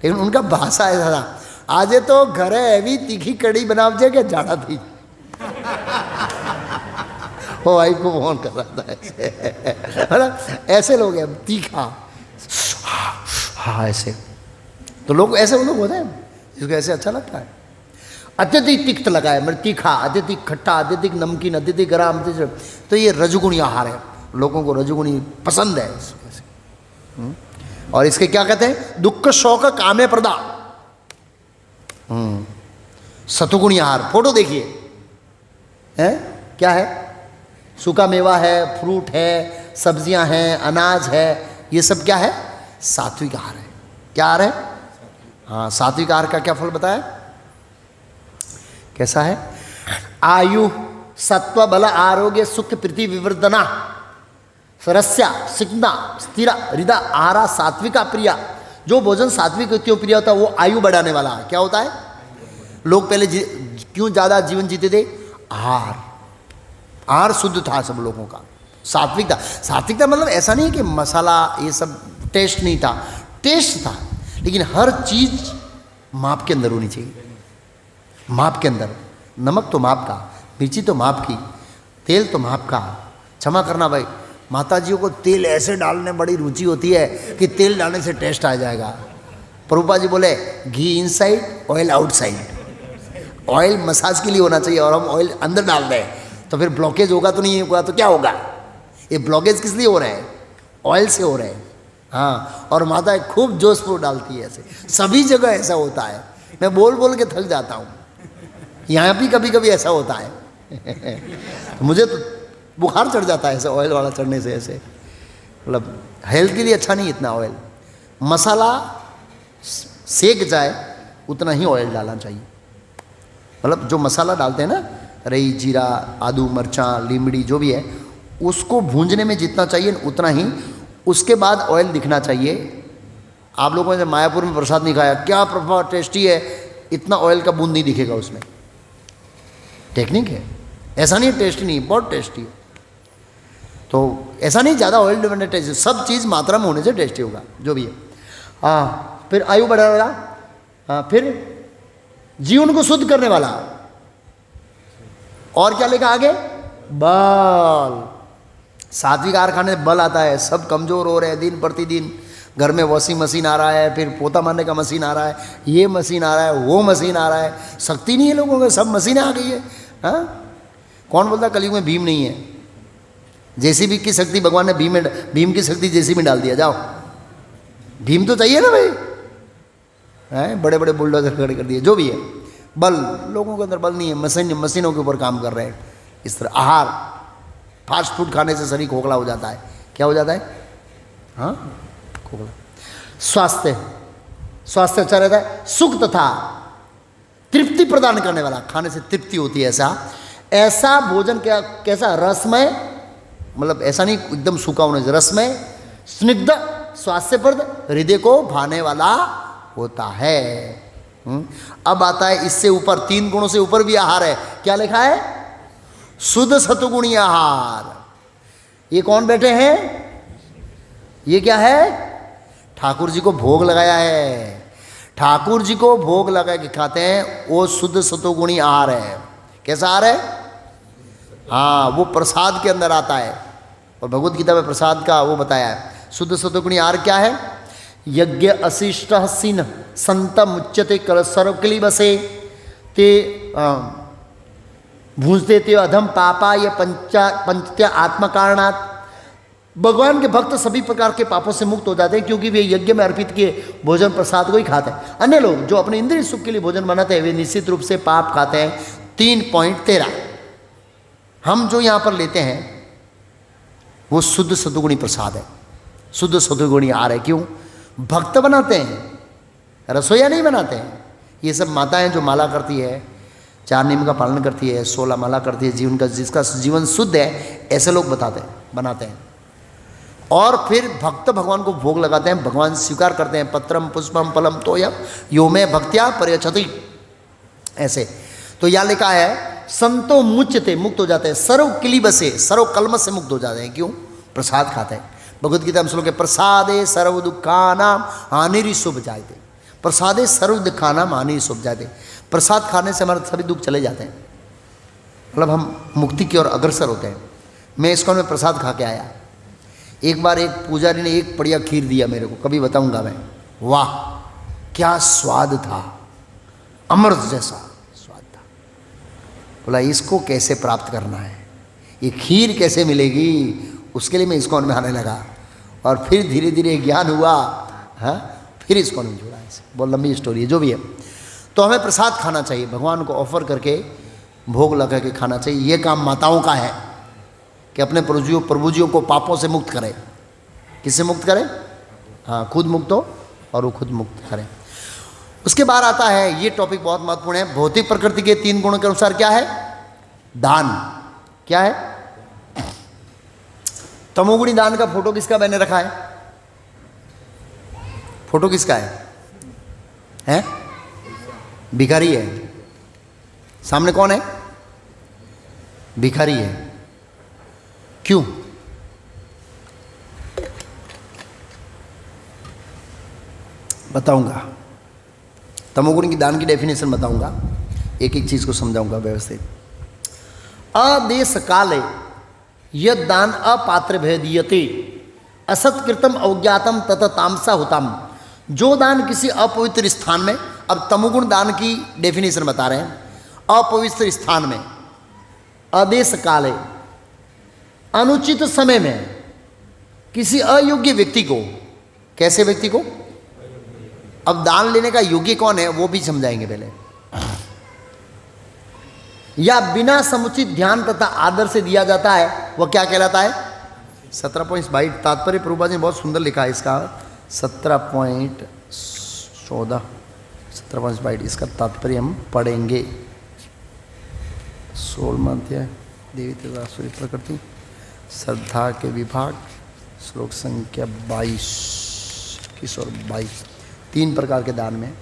लेकिन उनका भाषा ऐसा था, आज तो घर एवी तीखी कड़ी बनाव जे के जाना थी। वो वाइफ को फोन कर रहा था ऐसे, है ना? ऐसे लोग हैं, तीखा, हाँ ऐसे। तो लोग ऐसे वो लोग होते हैं जिसको ऐसे अच्छा लगता है। अत्यधिक तिक्त लगा है, मतलब तीखा, अत्यधिक खट्टा, अत्यधिक नमकीन, अत्यधिक गरम, तो ये रजोगुणी आहार है। लोगों को रजोगुणी पसंद है। और इसके क्या कहते हैं? दुख शौक कामे प्रदा। सतुगुणी आहार। फोटो देखिए, है क्या है? सूखा मेवा है, फ्रूट है, सब्जियां हैं, अनाज है, ये सब क्या है? सात्विक आहार है। क्या आहार है? हाँ, सात्विक आहार का क्या फल बताया? कैसा है? आयु, सत्व, बल, आरोग्य, सुख, प्रीति, विवर्धना, सरस्या, सिग्ना, स्थिर, हृदय, आहारा, सात्विका प्रिया। जो भोजन सात्विक क्यों प्रिय होता है? वो आयु बढ़ाने वाला है। क्या होता है? लोग पहले क्यों ज़्यादा जीवन जीते थे? आहार शुद्ध था सब लोगों का, सात्विक था। सात्विक था मतलब ऐसा नहीं है कि मसाला ये सब टेस्ट नहीं था, टेस्ट था, लेकिन हर चीज़ माप के अंदर होनी चाहिए। माप के अंदर, नमक तो माप का, मिर्ची तो माप की, तेल तो माप का। क्षमा करना भाई, माताजियों को तेल ऐसे डालने बड़ी रुचि होती है कि तेल डालने से टेस्ट आ जाएगा। प्रभुपाद जी बोले ghee inside oil outside. Oil massage के लिए होना चाहिए और हम ऑयल अंदर डाल दें तो फिर ब्लॉकेज होगा तो नहीं होगा तो क्या होगा? ये ब्लॉकेज किस लिए हो रहा है? ऑयल से हो रहे हैं। हाँ, और माता खूब जोशपूर डालती है ऐसे, सभी जगह ऐसा होता है। मैं बोल बोल के थक जाता हूँ, यहाँ भी कभी कभी ऐसा होता है मुझे तो बुखार चढ़ जाता है ऐसे ऑयल वाला चढ़ने से। ऐसे मतलब हेल्थ के लिए अच्छा नहीं इतना ऑयल। मसाला सेक जाए उतना ही ऑयल डालना चाहिए। मतलब जो मसाला डालते हैं ना, रई, जीरा, आदू, मरचा, लीमड़ी, जो भी है, उसको भूंजने में जितना चाहिए उतना ही, उसके बाद ऑयल दिखना चाहिए। आप लोगों ने मायापुर में प्रसाद नहीं खाया, क्या प्रभाव टेस्टी है, इतना ऑयल का बूंद नहीं दिखेगा उसमें। टेक्निक है, ऐसा नहीं टेस्टी नहीं, बहुत टेस्टी है। तो ऐसा नहीं ज़्यादा ऑयल डिपेंडेंट टेस्टी, सब चीज़ मात्रा में होने से टेस्टी होगा जो भी है। हाँ, फिर आयु बढ़ाने वाला, हाँ, फिर जीवन को शुद्ध करने वाला। और क्या लिखा आगे? बल। सात्विक आहार खाने से बल आता है। सब कमजोर हो रहे हैं दिन प्रतिदिन, घर में वॉशिंग मशीन आ रहा है, फिर पोता मारने का मशीन आ रहा है, ये मशीन आ रहा है, वो मशीन आ रहा है, शक्ति नहीं है लोगों को, सब मशीनें आ गई है। हाँ, कौन बोलता कलयुग में भीम नहीं है? जेसीबी की शक्ति भगवान ने भीम की शक्ति जेसीबी में डाल दिया। जाओ, भीम तो चाहिए ना भाई, हैं? बड़े बड़े बुलडोजर खड़े कर दिए, जो भी है। बल, लोगों के अंदर बल नहीं है, मशीनों के ऊपर काम कर रहे हैं। इस तरह आहार, फास्ट फूड खाने से शरीर खोखला हो जाता है। क्या हो जाता है? हाँ, खोखला। स्वास्थ्य अच्छा रहता है। सुख तथा तृप्ति प्रदान करने वाला, खाने से तृप्ति होती है, ऐसा भोजन क्या कैसा? रसमय, मतलब ऐसा नहीं एकदम सूखा होने से, रसमय, स्निग्ध, स्वास्थ्यप्रद, हृदय को भाने वाला होता है। अब आता है इससे ऊपर, 3 गुणों से ऊपर भी आहार है। क्या लिखा है? शुद्ध सतुगुणी आहार। ये कौन बैठे हैं? ये क्या है? ठाकुर जी को भोग लगाया है। ठाकुर जी को भोग लगा के खाते हैं, वो शुद्ध सतुगुणी आहार है। कैसा आहार है? हाँ, वो प्रसाद के अंदर आता है, और भगवत गीता में प्रसाद का वो बताया है। शुद्ध सतुगुणी आहार क्या है? यज्ञ अशिष्ट सीन संत मुच्यते कर सर्वकली बसे ते भूंजते ते अधम पापा ये पंचत्या आत्मकारणात्। भगवान के भक्त सभी प्रकार के पापों से मुक्त हो जाते हैं, क्योंकि वे यज्ञ में अर्पित किए भोजन प्रसाद को ही खाते हैं। अन्य लोग जो अपने इंद्रिय सुख के लिए भोजन बनाते हैं, वे निश्चित रूप से पाप खाते हैं। 3.13 हम जो यहाँ पर लेते हैं वो शुद्ध सतुगुणी प्रसाद है, शुद्ध सतुगुणी आहार है। क्यों? भक्त बनाते हैं, रसोईया नहीं बनाते हैं। ये सब माताएं जो माला करती है, 4 नियम का पालन करती है, 16 माला करती है, जीवन का जिसका जीवन शुद्ध है, ऐसे लोग बनाते हैं। और फिर भक्त भगवान को भोग लगाते हैं, भगवान स्वीकार करते हैं। पत्रम पुष्पम फलम तोयम यो में भक्त्या पर्यच्छति। ऐसे तो यहाँ लिखा है संतो मुच्यते, मुक्त हो जाते हैं। सर्व क्लीबसे, सर्व कलम से मुक्त हो जाते हैं। क्यों? प्रसाद खाते हैं। भगवद गीता में श्लोक है प्रसादे सर्व दुखानाम हानिरिशुभ जायते। प्रसादे सर्व दुखानाम हानिरिशुभ जायते। प्रसाद खाने से हमारे सभी दुख चले जाते हैं, मतलब हम मुक्ति की ओर अग्रसर होते हैं। मैं इसको में प्रसाद खा के आया। एक बार एक पुजारी ने एक बढ़िया खीर दिया मेरे को, कभी बताऊंगा मैं। वाह क्या स्वाद था, अमृत जैसा स्वाद था। बोला इसको कैसे प्राप्त करना है, ये खीर कैसे मिलेगी, उसके लिए मैं इस्कॉन में आने लगा। और फिर धीरे धीरे ज्ञान हुआ, हाँ, फिर इस्कॉन में जुड़ा। ऐसे बहुत लंबी स्टोरी है, जो भी है। तो हमें प्रसाद खाना चाहिए, भगवान को ऑफर करके भोग लगा के खाना चाहिए। ये काम माताओं का है कि अपने प्रभुजियों को पापों से मुक्त करें। किससे मुक्त करें? हाँ, खुद मुक्त हो और वो खुद मुक्त करें। उसके बाद आता है, ये टॉपिक बहुत महत्वपूर्ण है, भौतिक प्रकृति के 3 गुणों के अनुसार क्या है? दान। क्या है? तमोगुणी दान का फोटो किसका मैंने रखा है? फोटो किसका है? हैं? भिखारी है। सामने कौन है? भिखारी है। क्यों? बताऊंगा, तमोगुण की दान की डेफिनेशन बताऊंगा, एक एक चीज को समझाऊंगा व्यवस्थित। अदेश काले यद दान अपात्र भेदीयते असत्कृतम अज्ञातम तथा तामसा होताम। जो दान किसी अपवित्र स्थान में, अब तमोगुण दान की डेफिनेशन बता रहे हैं, अपवित्र स्थान में, अदेश काले, अनुचित समय में, किसी अयोग्य व्यक्ति को, कैसे व्यक्ति को? अब दान लेने का योग्य कौन है वो भी समझाएंगे पहले। या बिना समुचित ध्यान तथा आदर से दिया जाता है, वह क्या कहलाता है? 17.22 तात्पर्य प्रभुपाद जी ने बहुत सुंदर लिखा है इसका। 17.22 इसका तात्पर्य हम पढ़ेंगे। 16वां अध्याय देवी तेजासुरी प्रकृति, श्रद्धा के विभाग, श्लोक संख्या 22 और 22, 3 प्रकार के दान में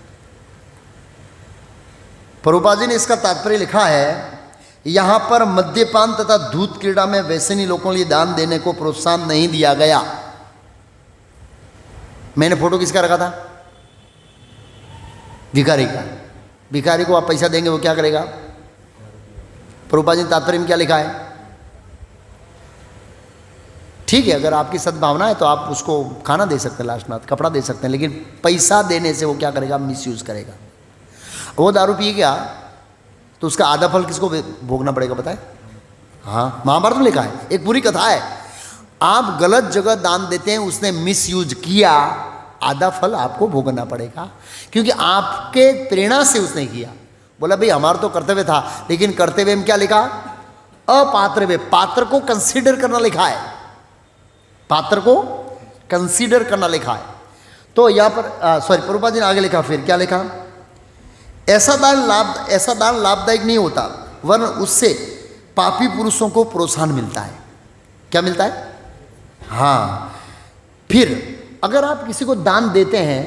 प्रभुपाद जी ने इसका तात्पर्य लिखा है। यहां पर मद्यपान तथा दूध क्रीड़ा में व्यसनी लोगों के लिए दान देने को प्रोत्साहन नहीं दिया गया। मैंने फोटो किसका रखा था? भिखारी का। भिखारी को आप पैसा देंगे वो क्या करेगा? प्रभुपाद जी ने तात्पर्य में क्या लिखा है? ठीक है, अगर आपकी सद्भावना है तो आप उसको खाना दे सकते हैं, लास्ट में कपड़ा दे सकते हैं, लेकिन पैसा देने से वो क्या करेगा, मिसयूज करेगा। वो दारू पी गया तो उसका आधा फल किसको भोगना पड़ेगा बताए? हाँ, महाभारत में लिखा है, एक पूरी कथा है। आप गलत जगह दान देते हैं, उसने मिसयूज किया, आधा फल आपको भोगना पड़ेगा, क्योंकि आपके प्रेरणा से उसने किया। बोला भाई हमारा तो कर्तव्य था, लेकिन कर्तव्य में क्या लिखा? अपात्र वे, पात्र को कंसीडर करना लिखा है, पात्र को कंसीडर करना लिखा है। तो यहाँ पर सॉरी, प्रभुपाद जी ने आगे लिखा, फिर क्या लिखा? ऐसा दान लाभदायक नहीं होता, वरन उससे पापी पुरुषों को प्रोत्साहन मिलता है। क्या मिलता है? हाँ, फिर अगर आप किसी को दान देते हैं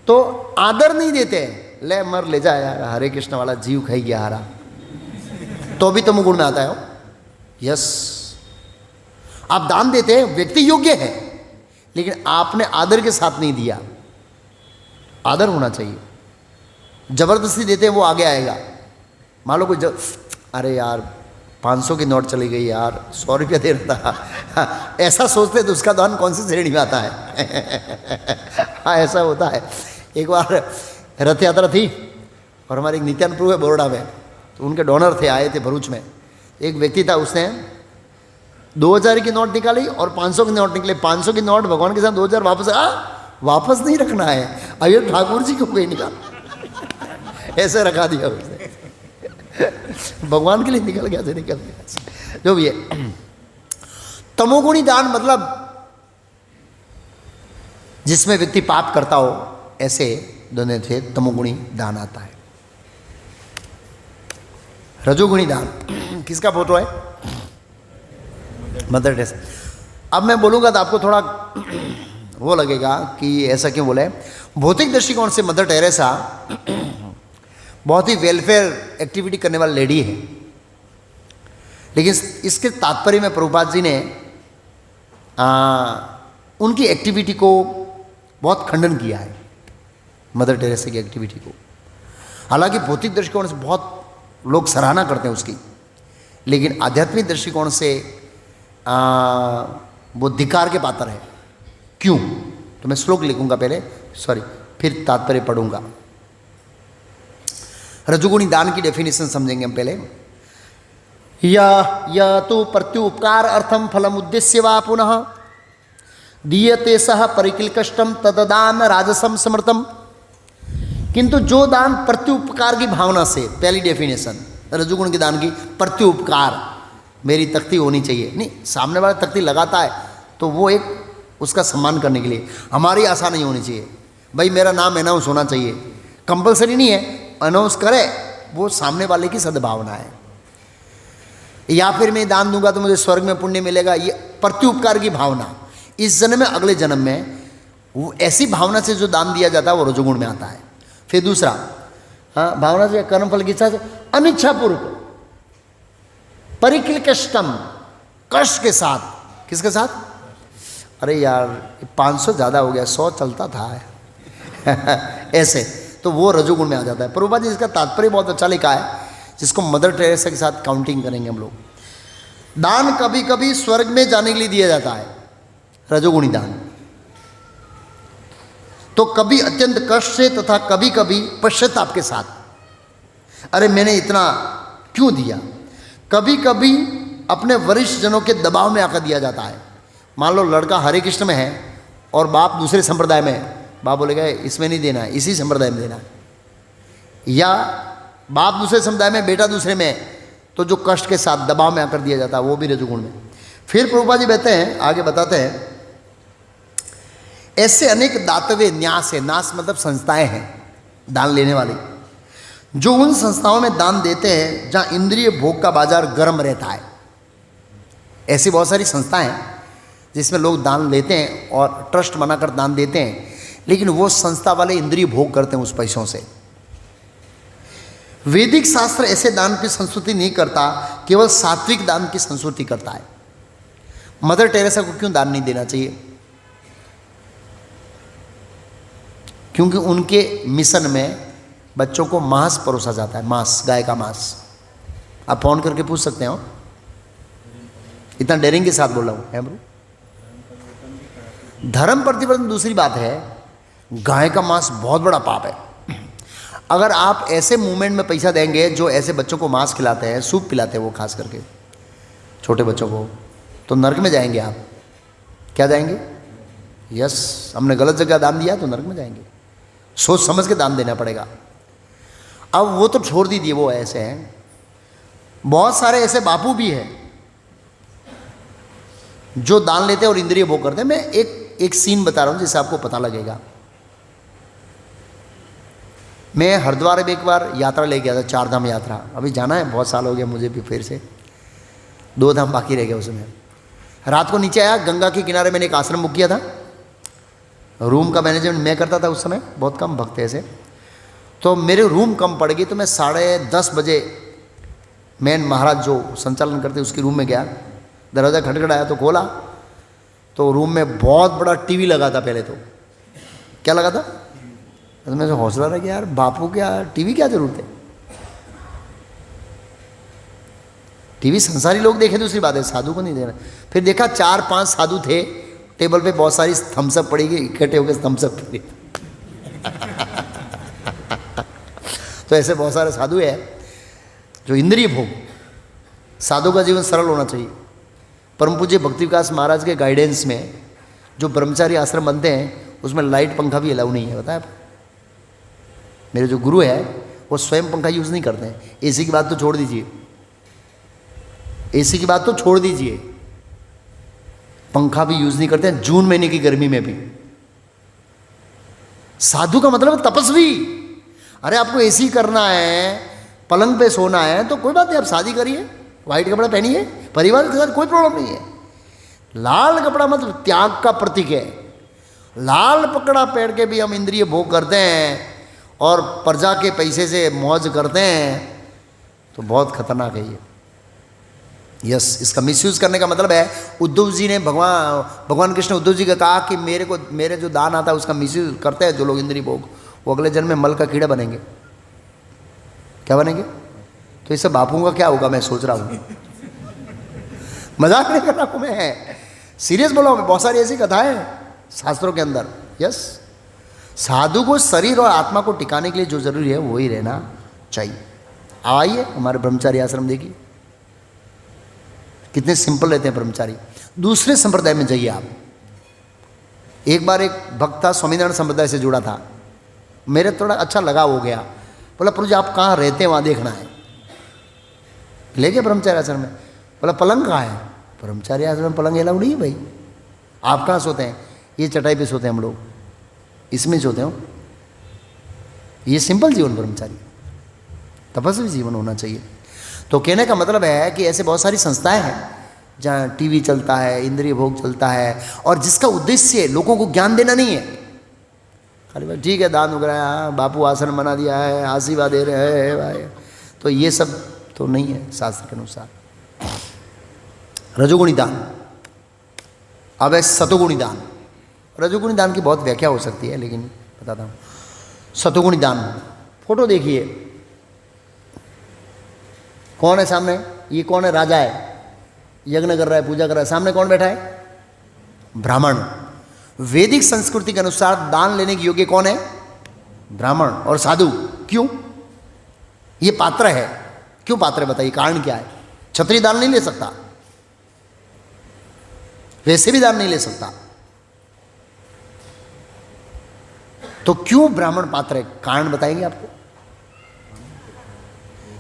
तो आदर नहीं देते हैं, ले मर ले जा यार, हरे कृष्ण वाला जीव खाई गया हारा, तो भी तमोगुण में आता है। यस, आप दान देते हैं, व्यक्ति योग्य है, लेकिन आपने आदर के साथ नहीं दिया। आदर होना चाहिए। जबरदस्ती देते हैं वो आगे आएगा। मान लो कोई अरे यार 500 की नोट चली गई यार, 100 रुपया दे रहा था, ऐसा सोचते तो उसका दान कौन सी श्रेणी में आता है? हाँ, ऐसा होता है। एक बार रथ यात्रा थी और हमारे एक नित्यानंद प्रभु है बोरडा में, तो उनके डोनर थे, आए थे भरूच में। एक व्यक्ति था, उसने 2000 की नोट निकाली और 500 की नोट निकले। 500 की नोट भगवान के साथ 2000 वापस नहीं रखना है, अयो ठाकुर जी को कोई निकाल, ऐसे रखा दिया उसने। भगवान के लिए निकल गया, से निकल गया, जो भी है। तमोगुणी दान मतलब जिसमें व्यक्ति पाप करता हो, ऐसे दोनों थे तमोगुणी दान आता है। रजोगुणी दान किसका फोटो है? Mother Teresa. अब मैं बोलूंगा तो आपको थोड़ा वो लगेगा कि ऐसा क्यों बोले। भौतिक दृष्टिकोण से मदर टेरेसा बहुत ही वेलफेयर एक्टिविटी करने वाली लेडी है, लेकिन इसके तात्पर्य में प्रभुपाद जी ने उनकी एक्टिविटी को बहुत खंडन किया है, मदर टेरेसा की एक्टिविटी को। हालांकि भौतिक दृष्टिकोण से बहुत लोग सराहना करते हैं उसकी, लेकिन आध्यात्मिक दृष्टिकोण से वो धिक्कार के पात्र है। क्यों? तो मैं श्लोक लिखूंगा पहले, सॉरी, फिर तात्पर्य पढ़ूंगा। रजोगुणी दान की डेफिनेशन समझेंगे हम पहले। या तो प्रत्युपकार अर्थम फलम उद्देश्य वा पुनः दीयते सह परिकिल कष्टम तददान राजसम समृतम। किंतु जो दान प्रत्युपकार की भावना से, पहली डेफिनेशन रजोगुण के दान की, प्रत्युपकार, मेरी तख्ती होनी चाहिए, नहीं सामने वाला तख्ती लगाता है तो वो एक उसका सम्मान करने के लिए, हमारी आशा नहीं होनी चाहिए भाई मेरा नाम अनाउंस होना चाहिए, कंपलसरी नहीं है, अनाउंस करे, वो सामने वाले की सद्भावना है। या फिर मैं दान दूंगा तो मुझे स्वर्ग में पुण्य मिलेगा, ये प्रत्युपकार की भावना, इस जन्म में अगले जन्म में वो ऐसी भावना से जो दान दिया जाता है वो रजोगुण में आता है। फिर दूसरा, हाँ, भावना से, कर्मफल की इच्छा से, अनिच्छापूर्वक, परिकिल कष्टम, कष्ट के साथ। किसके साथ? अरे यार 500 ज़्यादा हो गया, 100 चलता था ऐसे, तो वो रजोगुण में आ जाता है। प्रभुपाद जी इसका तात्पर्य बहुत अच्छा लिखा है, जिसको मदर टेरेसा के साथ काउंटिंग करेंगे हम लोग। दान कभी कभी स्वर्ग में जाने के लिए दिया जाता है, रजोगुणी दान, तो कभी अत्यंत कष्ट से तथा कभी कभी पश्चाताप के साथ, अरे मैंने इतना क्यों दिया। कभी कभी अपने वरिष्ठ जनों के दबाव में आकर दिया जाता है। मान लो लड़का हरे कृष्ण में है और बाप दूसरे संप्रदाय में है, बाप बोलेगा इसमें नहीं देना है, इसी संप्रदाय में देना है। या बाप दूसरे समुदाय में, बेटा दूसरे में, तो जो कष्ट के साथ दबाव में आकर दिया जाता है वो भी रजोगुण में। फिर प्रभुपाद जी कहते हैं, आगे बताते हैं, ऐसे अनेक दातव्य न्यास है, नास मतलब संस्थाएं हैं दान लेने वाली, जो उन संस्थाओं में दान देते हैं जहां इंद्रिय भोग का बाजार गर्म रहता है। ऐसी बहुत सारी संस्थाएं हैं जिसमें लोग दान लेते हैं और ट्रस्ट बनाकर दान देते हैं, लेकिन वो संस्था वाले इंद्रिय भोग करते हैं उस पैसों से। वैदिक शास्त्र ऐसे दान की संस्तुति नहीं करता, केवल सात्विक दान की संस्तुति करता है। मदर टेरेसा को क्यों दान नहीं देना चाहिए? क्योंकि उनके मिशन में बच्चों को मांस परोसा जाता है, मांस, गाय का मांस। आप फोन करके पूछ सकते हो, इतना डेयरिंग के साथ बोल रहा हूँ, है ब्रो। धर्म प्रतिवर्तन दूसरी बात है, गाय का मांस बहुत बड़ा पाप है। अगर आप ऐसे मूवमेंट में पैसा देंगे जो ऐसे बच्चों को मांस खिलाते हैं, सूप पिलाते हैं वो खास करके छोटे बच्चों को, तो नरक में जाएंगे आप। क्या जाएंगे? यस, हमने गलत जगह दान दिया तो नरक में जाएंगे। सोच समझ के दान देना पड़ेगा। अब वो तो छोड़ दीजिए, वो ऐसे हैं। बहुत सारे ऐसे बापू भी हैं जो दान लेते हैं और इंद्रिय भोग करते हैं। मैं एक सीन बता रहा हूं जिससे आपको पता लगेगा। मैं हरिद्वार में एक बार यात्रा ले गया था, 4 धाम यात्रा। अभी जाना है, बहुत साल हो गया मुझे भी, फिर से 2 धाम बाकी रह गए उसमें। रात को नीचे आया, गंगा के किनारे मैंने एक आश्रम बुक किया था। रूम का मैनेजमेंट मैं करता था उस समय, बहुत कम भक्त ऐसे। तो मेरे रूम कम पड़ गई, तो मैं 10:30 बजे मैन महाराज जो संचालन करते उसके रूम में गया। दरवाज़ा खटखटाया तो खोला, तो रूम में बहुत बड़ा टीवी लगा था। पहले तो क्या लगा था, तो मैं हौसला रहा कि यार बापू क्या टीवी क्या जरूरत है। टीवी संसारी लोग देखे दूसरी बात है, साधु को नहीं देना। फिर देखा 4-5 साधु थे, टेबल पे बहुत सारी थम्सअप पड़ी गई, इकट्ठे होकर थम्सअप पी। तो ऐसे बहुत सारे साधु है जो इंद्रिय भोग। साधु का जीवन सरल होना चाहिए। परम पूज्य भक्ति विकास महाराज के गाइडेंस में जो ब्रह्मचारी आश्रम बनते हैं उसमें लाइट पंखा भी अलाउ नहीं है, बताया आप। मेरे जो गुरु है वो स्वयं पंखा यूज़ नहीं करते हैं। एसी की बात तो छोड़ दीजिए, एसी की बात तो छोड़ दीजिए, पंखा भी यूज़ नहीं करते हैं जून महीने की गर्मी में भी। साधु का मतलब तपस्वी। अरे आपको एसी करना है, पलंग पे सोना है तो कोई बात नहीं, आप शादी करिए, वाइट कपड़ा पहनिए, परिवार के साथ कोई प्रॉब्लम नहीं है। लाल कपड़ा मतलब त्याग का प्रतीक है। लाल पकड़ा पहन के भी हम इंद्रिय भोग करते हैं और प्रजा के पैसे से मौज करते हैं, तो बहुत खतरनाक है ये। यस, इसका मिसयूज करने का मतलब है, उद्धव जी ने भगवान कृष्ण उद्धव जी का कहा कि मेरे जो दान आता है उसका मिसयूज करते हैं जो लोग इंद्रिय भोग, वो अगले जन्म में मल का कीड़ा बनेंगे। क्या बनेंगे? तो इससे बापू का क्या होगा मैं सोच रहा हूँ। मजाक नहीं कर रहा हूँ मैं, सीरियस बोला हूँ। बहुत सारी ऐसी कथाएं शास्त्रों के अंदर। यस, साधु को शरीर और आत्मा को टिकाने के लिए जो जरूरी है वही रहना चाहिए। आइए हमारे ब्रह्मचारी आश्रम देखिए कितने सिंपल रहते हैं ब्रह्मचारी। दूसरे संप्रदाय में जाइए आप। एक बार एक भक्त था, स्वामीनारायण संप्रदाय से जुड़ा था, मेरे थोड़ा अच्छा लगा हो गया। बोला प्रभु जी आप कहाँ रहते हैं वहाँ देखना है। ले गए ब्रह्मचारी आश्रम में। बोला पलंग कहाँ है? ब्रह्मचारी आश्रम में पलंग अलाउड नहीं है भाई। आप कहाँ सोते हैं? ये चटाई पे सोते हैं हम लोग, इसमें सोते हो। ये सिंपल जीवन ब्रह्मचारी, तपस्वी जीवन होना चाहिए। तो कहने का मतलब है कि ऐसे बहुत सारी संस्थाएं हैं जहाँ टीवी चलता है, इंद्रिय भोग चलता है, और जिसका उद्देश्य लोगों को ज्ञान देना नहीं है। खाली बात ठीक है, दान उग रहा है, बापू आश्रम बना दिया है, आशीर्वाद दे रहे हैं भाई, तो ये सब तो नहीं है शास्त्र के अनुसार। रजोगुणी दान, अब है सतोगुणी दान। रजोगुणी दान की बहुत व्याख्या हो सकती है, लेकिन बताता हूँ। सतोगुणी दान, फोटो देखिए, कौन है सामने? ये कौन है? राजा है, यज्ञ कर रहा है, पूजा कर रहा है। सामने कौन बैठा है? ब्राह्मण। वैदिक संस्कृति के अनुसार दान लेने के योग्य कौन है? ब्राह्मण और साधु। क्यों? ये पात्र है। क्यों पात्र है बताइए, कारण क्या है? क्षत्रिय दान नहीं ले सकता, वैसे भी दान नहीं ले सकता, तो क्यों ब्राह्मण पात्र है? कारण बताएंगे आपको।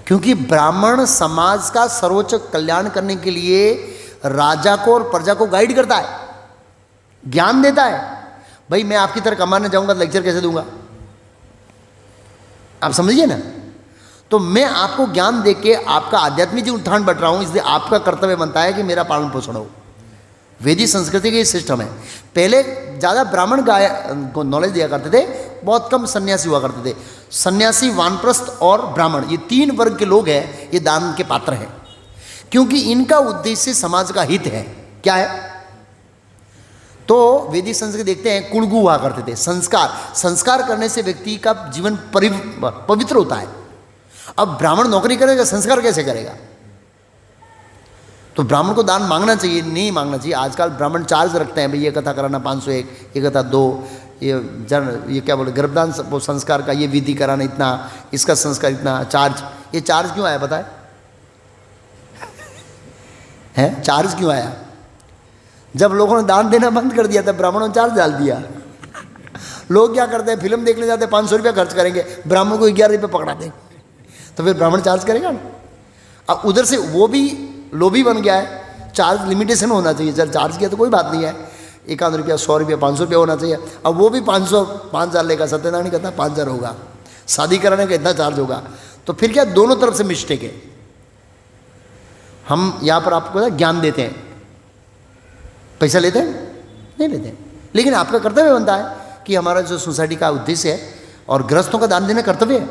क्योंकि ब्राह्मण समाज का सर्वोच्च कल्याण करने के लिए राजा को और प्रजा को गाइड करता है, ज्ञान देता है। भाई मैं आपकी तरह कमाने जाऊंगा तो लेक्चर कैसे दूंगा? आप समझिए ना। तो मैं आपको ज्ञान दे के आपका आध्यात्मिक उत्थान बढ़ रहा हूं, इसलिए आपका कर्तव्य बनता है कि मेरा पालन पोषण हो। वैदिक संस्कृति का ये सिस्टम है। पहले ज़्यादा ब्राह्मण गाय को नॉलेज दिया करते थे, बहुत कम सन्यासी हुआ करते थे। सन्यासी, वानप्रस्थ और ब्राह्मण, ये 3 वर्ग के लोग हैं, ये दान के पात्र हैं, क्योंकि इनका उद्देश्य समाज का हित है। क्या है? तो वैदिक संस्कृति देखते हैं, कुणगु हुआ करते थे। संस्कार करने से व्यक्ति का जीवन पवित्र होता है। अब ब्राह्मण नौकरी करेगा, संस्कार कैसे करेगा? तो ब्राह्मण को दान मांगना चाहिए, नहीं मांगना चाहिए। आजकल ब्राह्मण चार्ज रखते हैं, भाई ये कथा कराना 501, ये कथा 2, ये क्या बोले गर्भदान संस्कार का ये विधि कराना इतना, इसका संस्कार इतना चार्ज। ये चार्ज क्यों आया पता है चार्ज क्यों आया? जब लोगों ने दान देना बंद कर दिया था, ब्राह्मणों ने चार्ज डाल दिया। लोग क्या करते हैं, फिल्म देखने जाते हैं, 500 रुपया खर्च करेंगे, ब्राह्मण को 11 रुपये पकड़ा देंगे, तो फिर ब्राह्मण चार्ज करेगा ना। अब उधर से वो भी लोभी बन गया है, चार्ज लिमिटेशन होना चाहिए। चल चार्ज किया तो कोई बात नहीं है, 1 रुपया, 100 रुपया, 500 रुपया होना चाहिए। अब वो भी 500, 5000 लेगा, सत्यनारायण कहता 5000 होगा, शादी कराने का इतना चार्ज होगा। तो फिर क्या, दोनों तरफ से मिस्टेक है। हम यहाँ पर आपको ज्ञान देते हैं, पैसा लेते हैं नहीं लेते हैं, लेकिन आपका कर्तव्य बनता है कि हमारा जो सोसाइटी का उद्देश्य है और गृहस्थों का दान देना कर्तव्य है।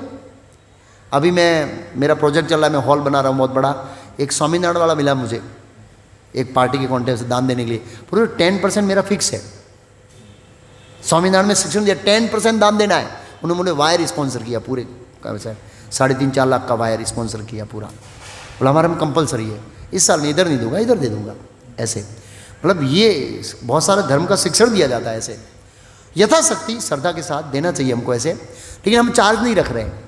अभी मेरा प्रोजेक्ट चल रहा है, मैं हॉल बना रहा हूँ बहुत बड़ा। एक स्वामीनारायण वाला मिला मुझे, एक पार्टी के कॉन्टेक्ट से दान देने के लिए, पूरे 10% मेरा फिक्स है। स्वामीनारायण में शिक्षण दिया 10% दान देना है। उन्होंने मुझे वायर स्पॉन्सर किया, पूरे 3.5-4 लाख का वायर स्पॉन्सर किया पूरा। बोला हमारे में कंपलसरी है, इस साल में इधर नहीं दूंगा, इधर दे दूंगा। ऐसे मतलब ये बहुत सारे धर्म का शिक्षण दिया जाता है। ऐसे यथाशक्ति श्रद्धा के साथ देना चाहिए हमको ऐसे, लेकिन हम चार्ज नहीं रख रहे हैं।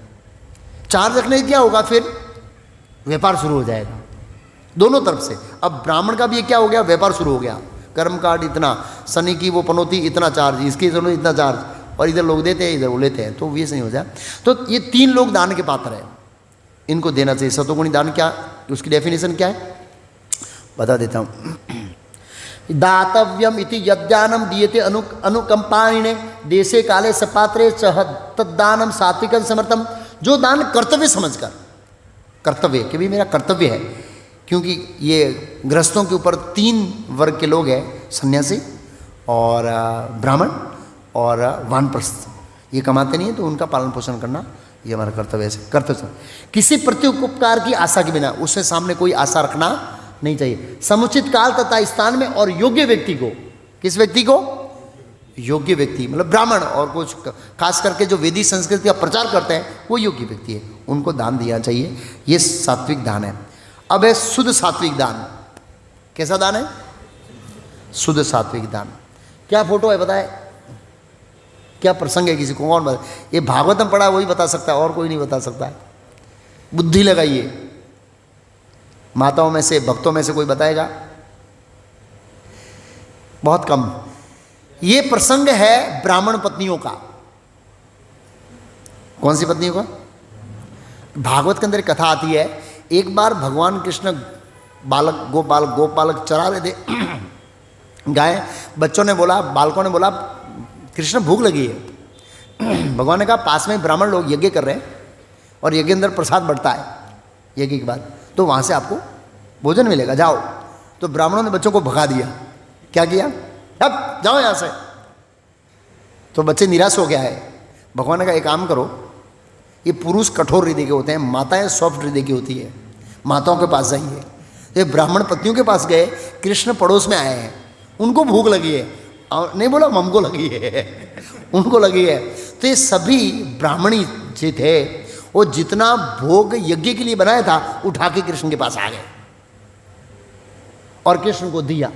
चार्ज रखने से क्या होगा, फिर व्यापार शुरू हो जाएगा दोनों तरफ से। अब ब्राह्मण का भी क्या हो गया, व्यापार शुरू हो गया। कर्म कार्ड इतना, शनि की वो पनौती इतना चार्ज, इसकी इतना चार्ज, और इधर लोग देते हैं इधर वो लेते हैं, तो ये नहीं हो जाए। तो ये 3 लोग दान के पात्र हैं, इनको देना चाहिए। सतोगुणी दान क्या, उसकी डेफिनेशन क्या है बता देता हूँ। दातव्यम इति यद्दानम दीयते अनुकंपाणिने देशे काले सपात्रे चह तद्दानम सात्विकं समर्थम। जो दान कर्तव्य समझकर, कर्तव्य कि भाई मेरा कर्तव्य है, क्योंकि ये गृहस्थों के ऊपर 3 वर्ग के लोग हैं, सन्यासी और ब्राह्मण और वानप्रस्थ। ये कमाते नहीं है तो उनका पालन पोषण करना ये हमारा कर्तव्य है। कर्तव्य किसी प्रत्युपकार की आशा के बिना, उससे सामने कोई आशा रखना नहीं चाहिए। समुचित काल तथा स्थान में और योग्य व्यक्ति को, किस व्यक्ति को, योग्य व्यक्ति मतलब ब्राह्मण, और कुछ खास करके जो वेदी संस्कृति का प्रचार करते हैं वो योग्य व्यक्ति है, उनको दान दिया चाहिए। ये सात्विक दान है। अब है शुद्ध सात्विक दान। कैसा दान है, शुद्ध सात्विक दान। क्या फोटो है बताए, क्या प्रसंग है, किसी को कौन बता? ये भागवतम पढ़ा वही बता सकता है, और कोई नहीं बता सकता है। बुद्धि लगाइए, माताओं में से, भक्तों में से कोई बताएगा? बहुत कम। ये प्रसंग है ब्राह्मण पत्नियों का। कौन सी पत्नियों का? भागवत के अंदर कथा आती है, एक बार भगवान कृष्ण गोपालक चरा रहे थे गाय। बच्चों ने बोला, बालकों ने बोला कृष्ण भूख लगी है। भगवान ने कहा पास में ब्राह्मण लोग यज्ञ कर रहे हैं और यज्ञ अंदर प्रसाद बढ़ता है यज्ञ के बाद, तो वहाँ से आपको भोजन मिलेगा, जाओ। तो ब्राह्मणों ने बच्चों को भगा दिया। क्या किया, अब जाओ यहाँ से। तो बच्चे निराश हो गया है। भगवान ने कहा एक काम करो, ये पुरुष कठोर हृदय के होते हैं, माताएं सॉफ्ट हृदय की होती है, माताओं के पास जाइए। ये ब्राह्मण पत्नियों के पास गए, कृष्ण पड़ोस में आए हैं, उनको भूख लगी है, और नहीं बोला हमको लगी है, उनको लगी है। तो ये सभी ब्राह्मणी जो थे, वो जितना भोग यज्ञ के लिए बनाया था उठा के कृष्ण के पास आ गए और कृष्ण को दिया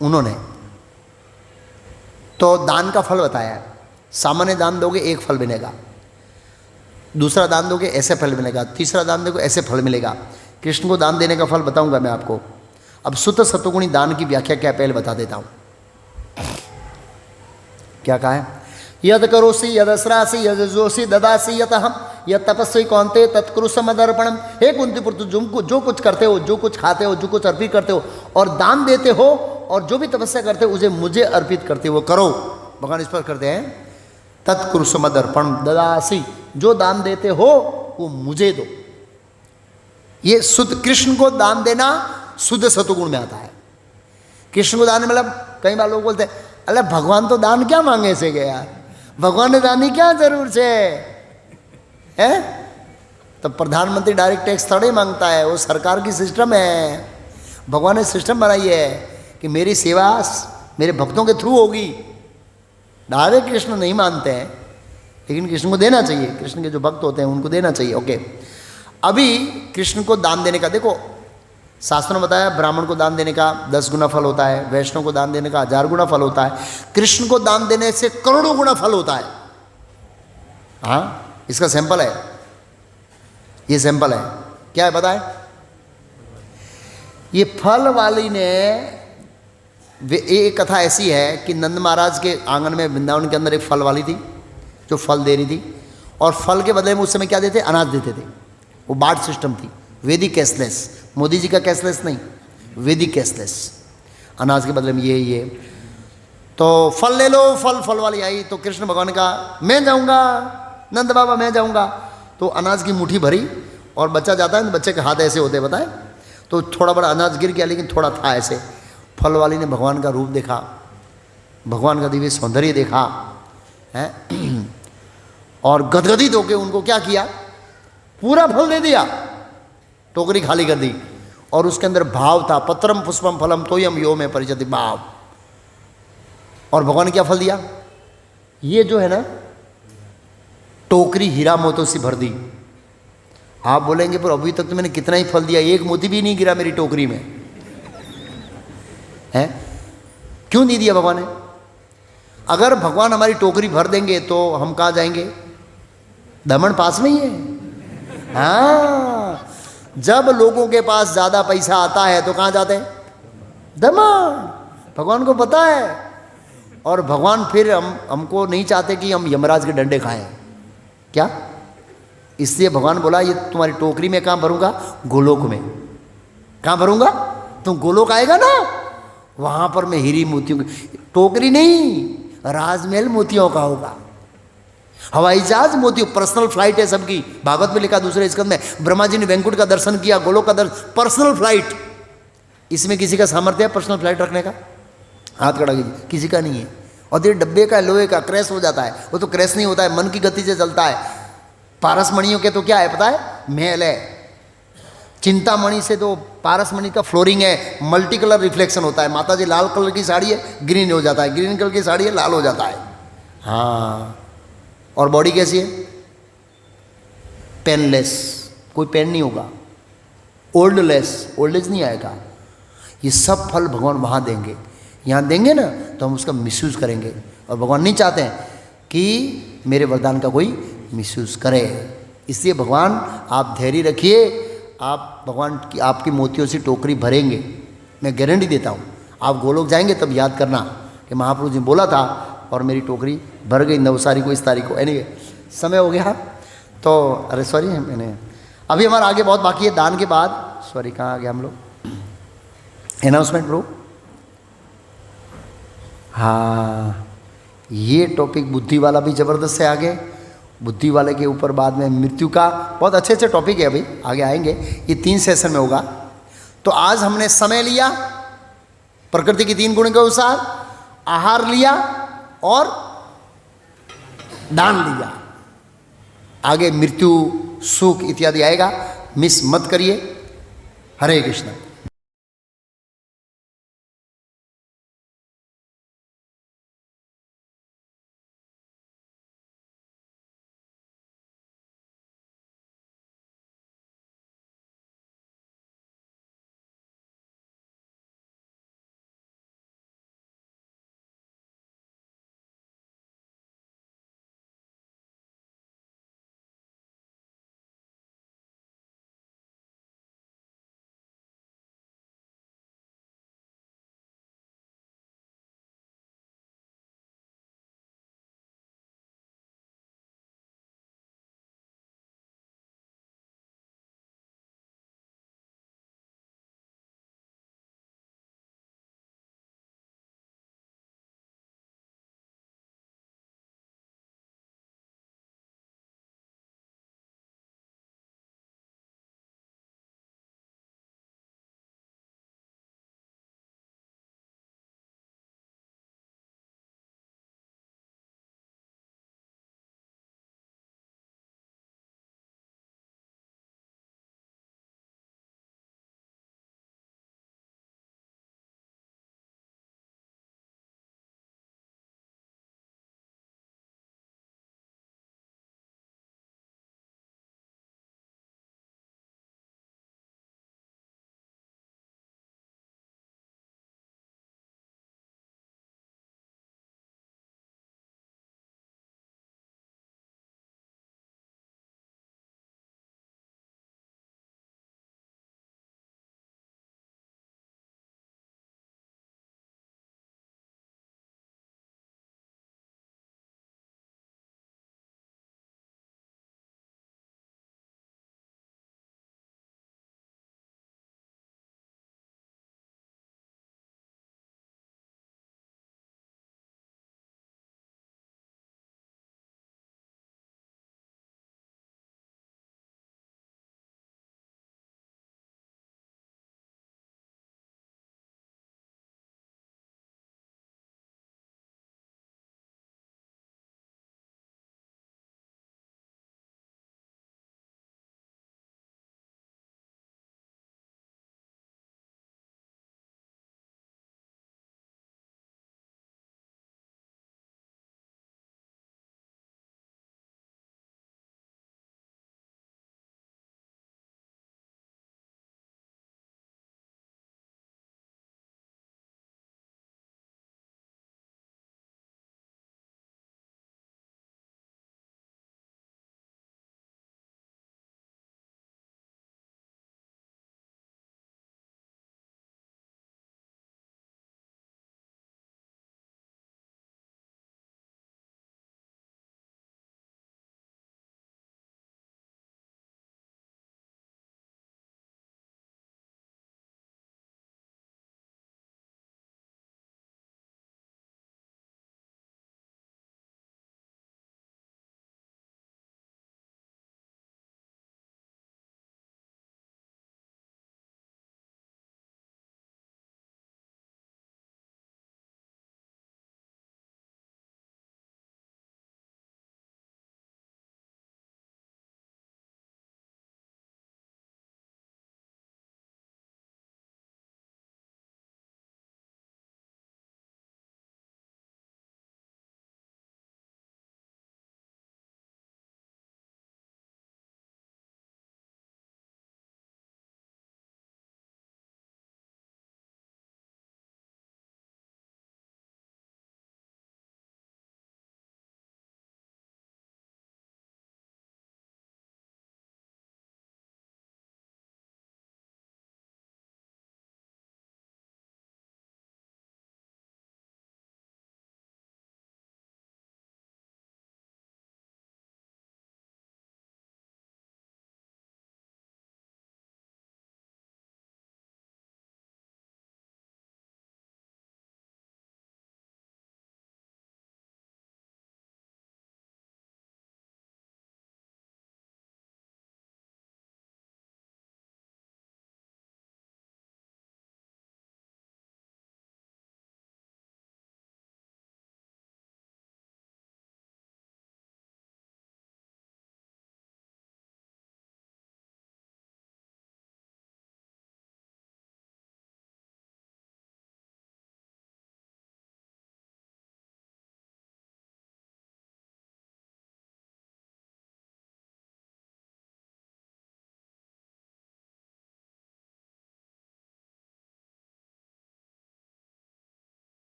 उन्होंने। तो दान का फल बताया, सामान्य दान दोगे 1 फल मिलेगा, दूसरा दान दोगे ऐसे फल मिलेगा, तीसरा दान दोगे ऐसे फल मिलेगा। कृष्ण को दान देने का फल बताऊंगा मैं आपको। अब शुद्ध सत्वगुणी दान की व्याख्या क्या पहले बता देता हूं। क्या कहा है, यद करोसि यदस्रासि यदजोसि ददासि यतहम यद तपस्वी कौनते तत्कुरु समदर्पणम। हे कुंती पुत्र, जो कुछ करते हो, जो कुछ खाते हो, जो कुछ अर्पित करते हो और दान देते हो, और जो भी तपस्या करते हो उसे मुझे अर्पित करते हो, करो। भगवान इस पर करते हैं तत्कुरु समदर्पण ददासि, जो दान देते हो वो मुझे दो। ये शुद्ध कृष्ण को दान देना शुद्ध सतुगुण में आता है। कृष्ण को दान मतलब कई बार लोग बोलते हैं अरे भगवान तो दान क्या मांगे से गए यार, भगवान ने दान की क्या जरूर है? तो प्रधानमंत्री डायरेक्ट टैक्स थोड़े मांगता है, वो सरकार की सिस्टम है। भगवान ने सिस्टम बनाई है कि मेरी सेवा मेरे भक्तों के थ्रू होगी। डायरेक्ट कृष्ण नहीं मानते हैं, लेकिन कृष्ण को देना चाहिए। कृष्ण के जो भक्त होते हैं उनको देना चाहिए। ओके, अभी कृष्ण को दान देने का देखो, शास्त्रों ने बताया ब्राह्मण को दान देने का 10 गुना फल होता है, वैष्णव को दान देने का 1000 गुना फल होता है, कृष्ण को दान देने से करोड़ों गुना फल होता है। हाँ, इसका सैंपल है, ये सैंपल है। क्या है बताए? ये फल वाली ने, एक कथा ऐसी है कि नंद महाराज के आंगन में वृंदावन के अंदर एक फल वाली थी जो फल दे रही थी, और फल के बदले में उस समय क्या देते? अनाज देते थे। वो बार्ट सिस्टम थी, वैदिक कैशलेस, मोदी जी का कैशलेस नहीं, वैदिक कैशलेस। अनाज के बदले में ये तो फल ले लो। फल वाली आई तो कृष्ण भगवान का मैं जाऊंगा, नंद बाबा मैं जाऊंगा। तो अनाज की मुट्ठी भरी और बच्चा जाता है तो बच्चे के हाथ ऐसे होते हैं बताए, तो थोड़ा बड़ा अनाज गिर गया लेकिन थोड़ा था ऐसे। फल वाली ने भगवान का रूप देखा, भगवान का दिव्य सौंदर्य देखा है, और गदगदित होकर उनको क्या किया? पूरा फल दे दिया, टोकरी खाली कर दी। और उसके अंदर भाव था, पत्रम पुष्पम फलम तोयम यो में परिचति भाव। और भगवान ने क्या फल दिया? ये जो है ना, टोकरी हीरा मोतों से भर दी। आप बोलेंगे पर अभी तक तो मैंने कितना ही फल दिया, एक मोती भी नहीं गिरा मेरी टोकरी में, है? क्यों नहीं दिया भगवान ने? अगर भगवान हमारी टोकरी भर देंगे तो हम कहाँ जाएंगे? दमन पास में ही है। हाँ, जब लोगों के पास ज्यादा पैसा आता है तो कहाँ जाते हैं? दमन। भगवान को पता है, और भगवान फिर हमको नहीं चाहते कि हम यमराज के डंडे खाएं। क्या? इसलिए भगवान बोला ये तुम्हारी टोकरी में कहाँ भरूंगा? गोलोक में। कहाँ भरूंगा? तुम गोलोक आएगा ना, वहां पर मैं हीरी मोतियों की टोकरी नहीं, राजमहल मोतियों का होगा, हवाई जहाज मोतियों, पर्सनल फ्लाइट है सबकी। भागवत में लिखा दूसरे स्कंद में, ब्रह्मा जी ने वैकुंठ का दर्शन किया, गोलोक का दर्शन, पर्सनल फ्लाइट। इसमें किसी का सामर्थ्य है पर्सनल फ्लाइट रखने का? हाथ खड़ा कीजिए, किसी का नहीं है। और ये डब्बे का, लोहे का, क्रैश हो जाता है। वो तो क्रैश नहीं होता है, मन की गति से चलता है। पारसमणियों के तो क्या है पता है? महल है। चिंतामणि से तो पारसमणि का फ्लोरिंग है, मल्टी कलर रिफ्लेक्शन होता है। माता जी लाल कलर की साड़ी है, ग्रीन हो जाता है, ग्रीन कलर की साड़ी है, लाल हो जाता है। हाँ, और बॉडी कैसी है? पेनलेस, कोई पेन नहीं होगा। ओल्डलेस, ओल्ड एज नहीं आएगा। ये सब फल भगवान वहाँ देंगे। यहाँ देंगे ना तो हम उसका मिसयूज़ करेंगे, और भगवान नहीं चाहते हैं कि मेरे वरदान का कोई मिसयूज़ करे। इसलिए भगवान आप धैर्य रखिए, आप भगवान की आपकी मोतियों से टोकरी भरेंगे, मैं गारंटी देता हूँ। आप गोलोक जाएंगे तब याद करना कि महाप्रभु जी बोला था और मेरी टोकरी भर गई नवसारी को, इस तारीख को। एनीवे, समय हो गया तो, अरे सॉरी, मैंने अभी हमारा आगे बहुत बाकी है। दान के बाद, सॉरी कहाँ आ गया हम लोग? Announcement bro. हाँ, ये टॉपिक बुद्धि वाला भी ज़बरदस्त है। आगे बुद्धि वाले के ऊपर बाद में मृत्यु का बहुत अच्छे अच्छे टॉपिक है, अभी आगे आएंगे। ये 3 सेशन में होगा। तो आज हमने समय लिया, प्रकृति की 3 गुण के अनुसार आहार लिया और दान लिया। आगे मृत्यु, सुख इत्यादि आएगा, मिस मत करिए। हरे कृष्ण।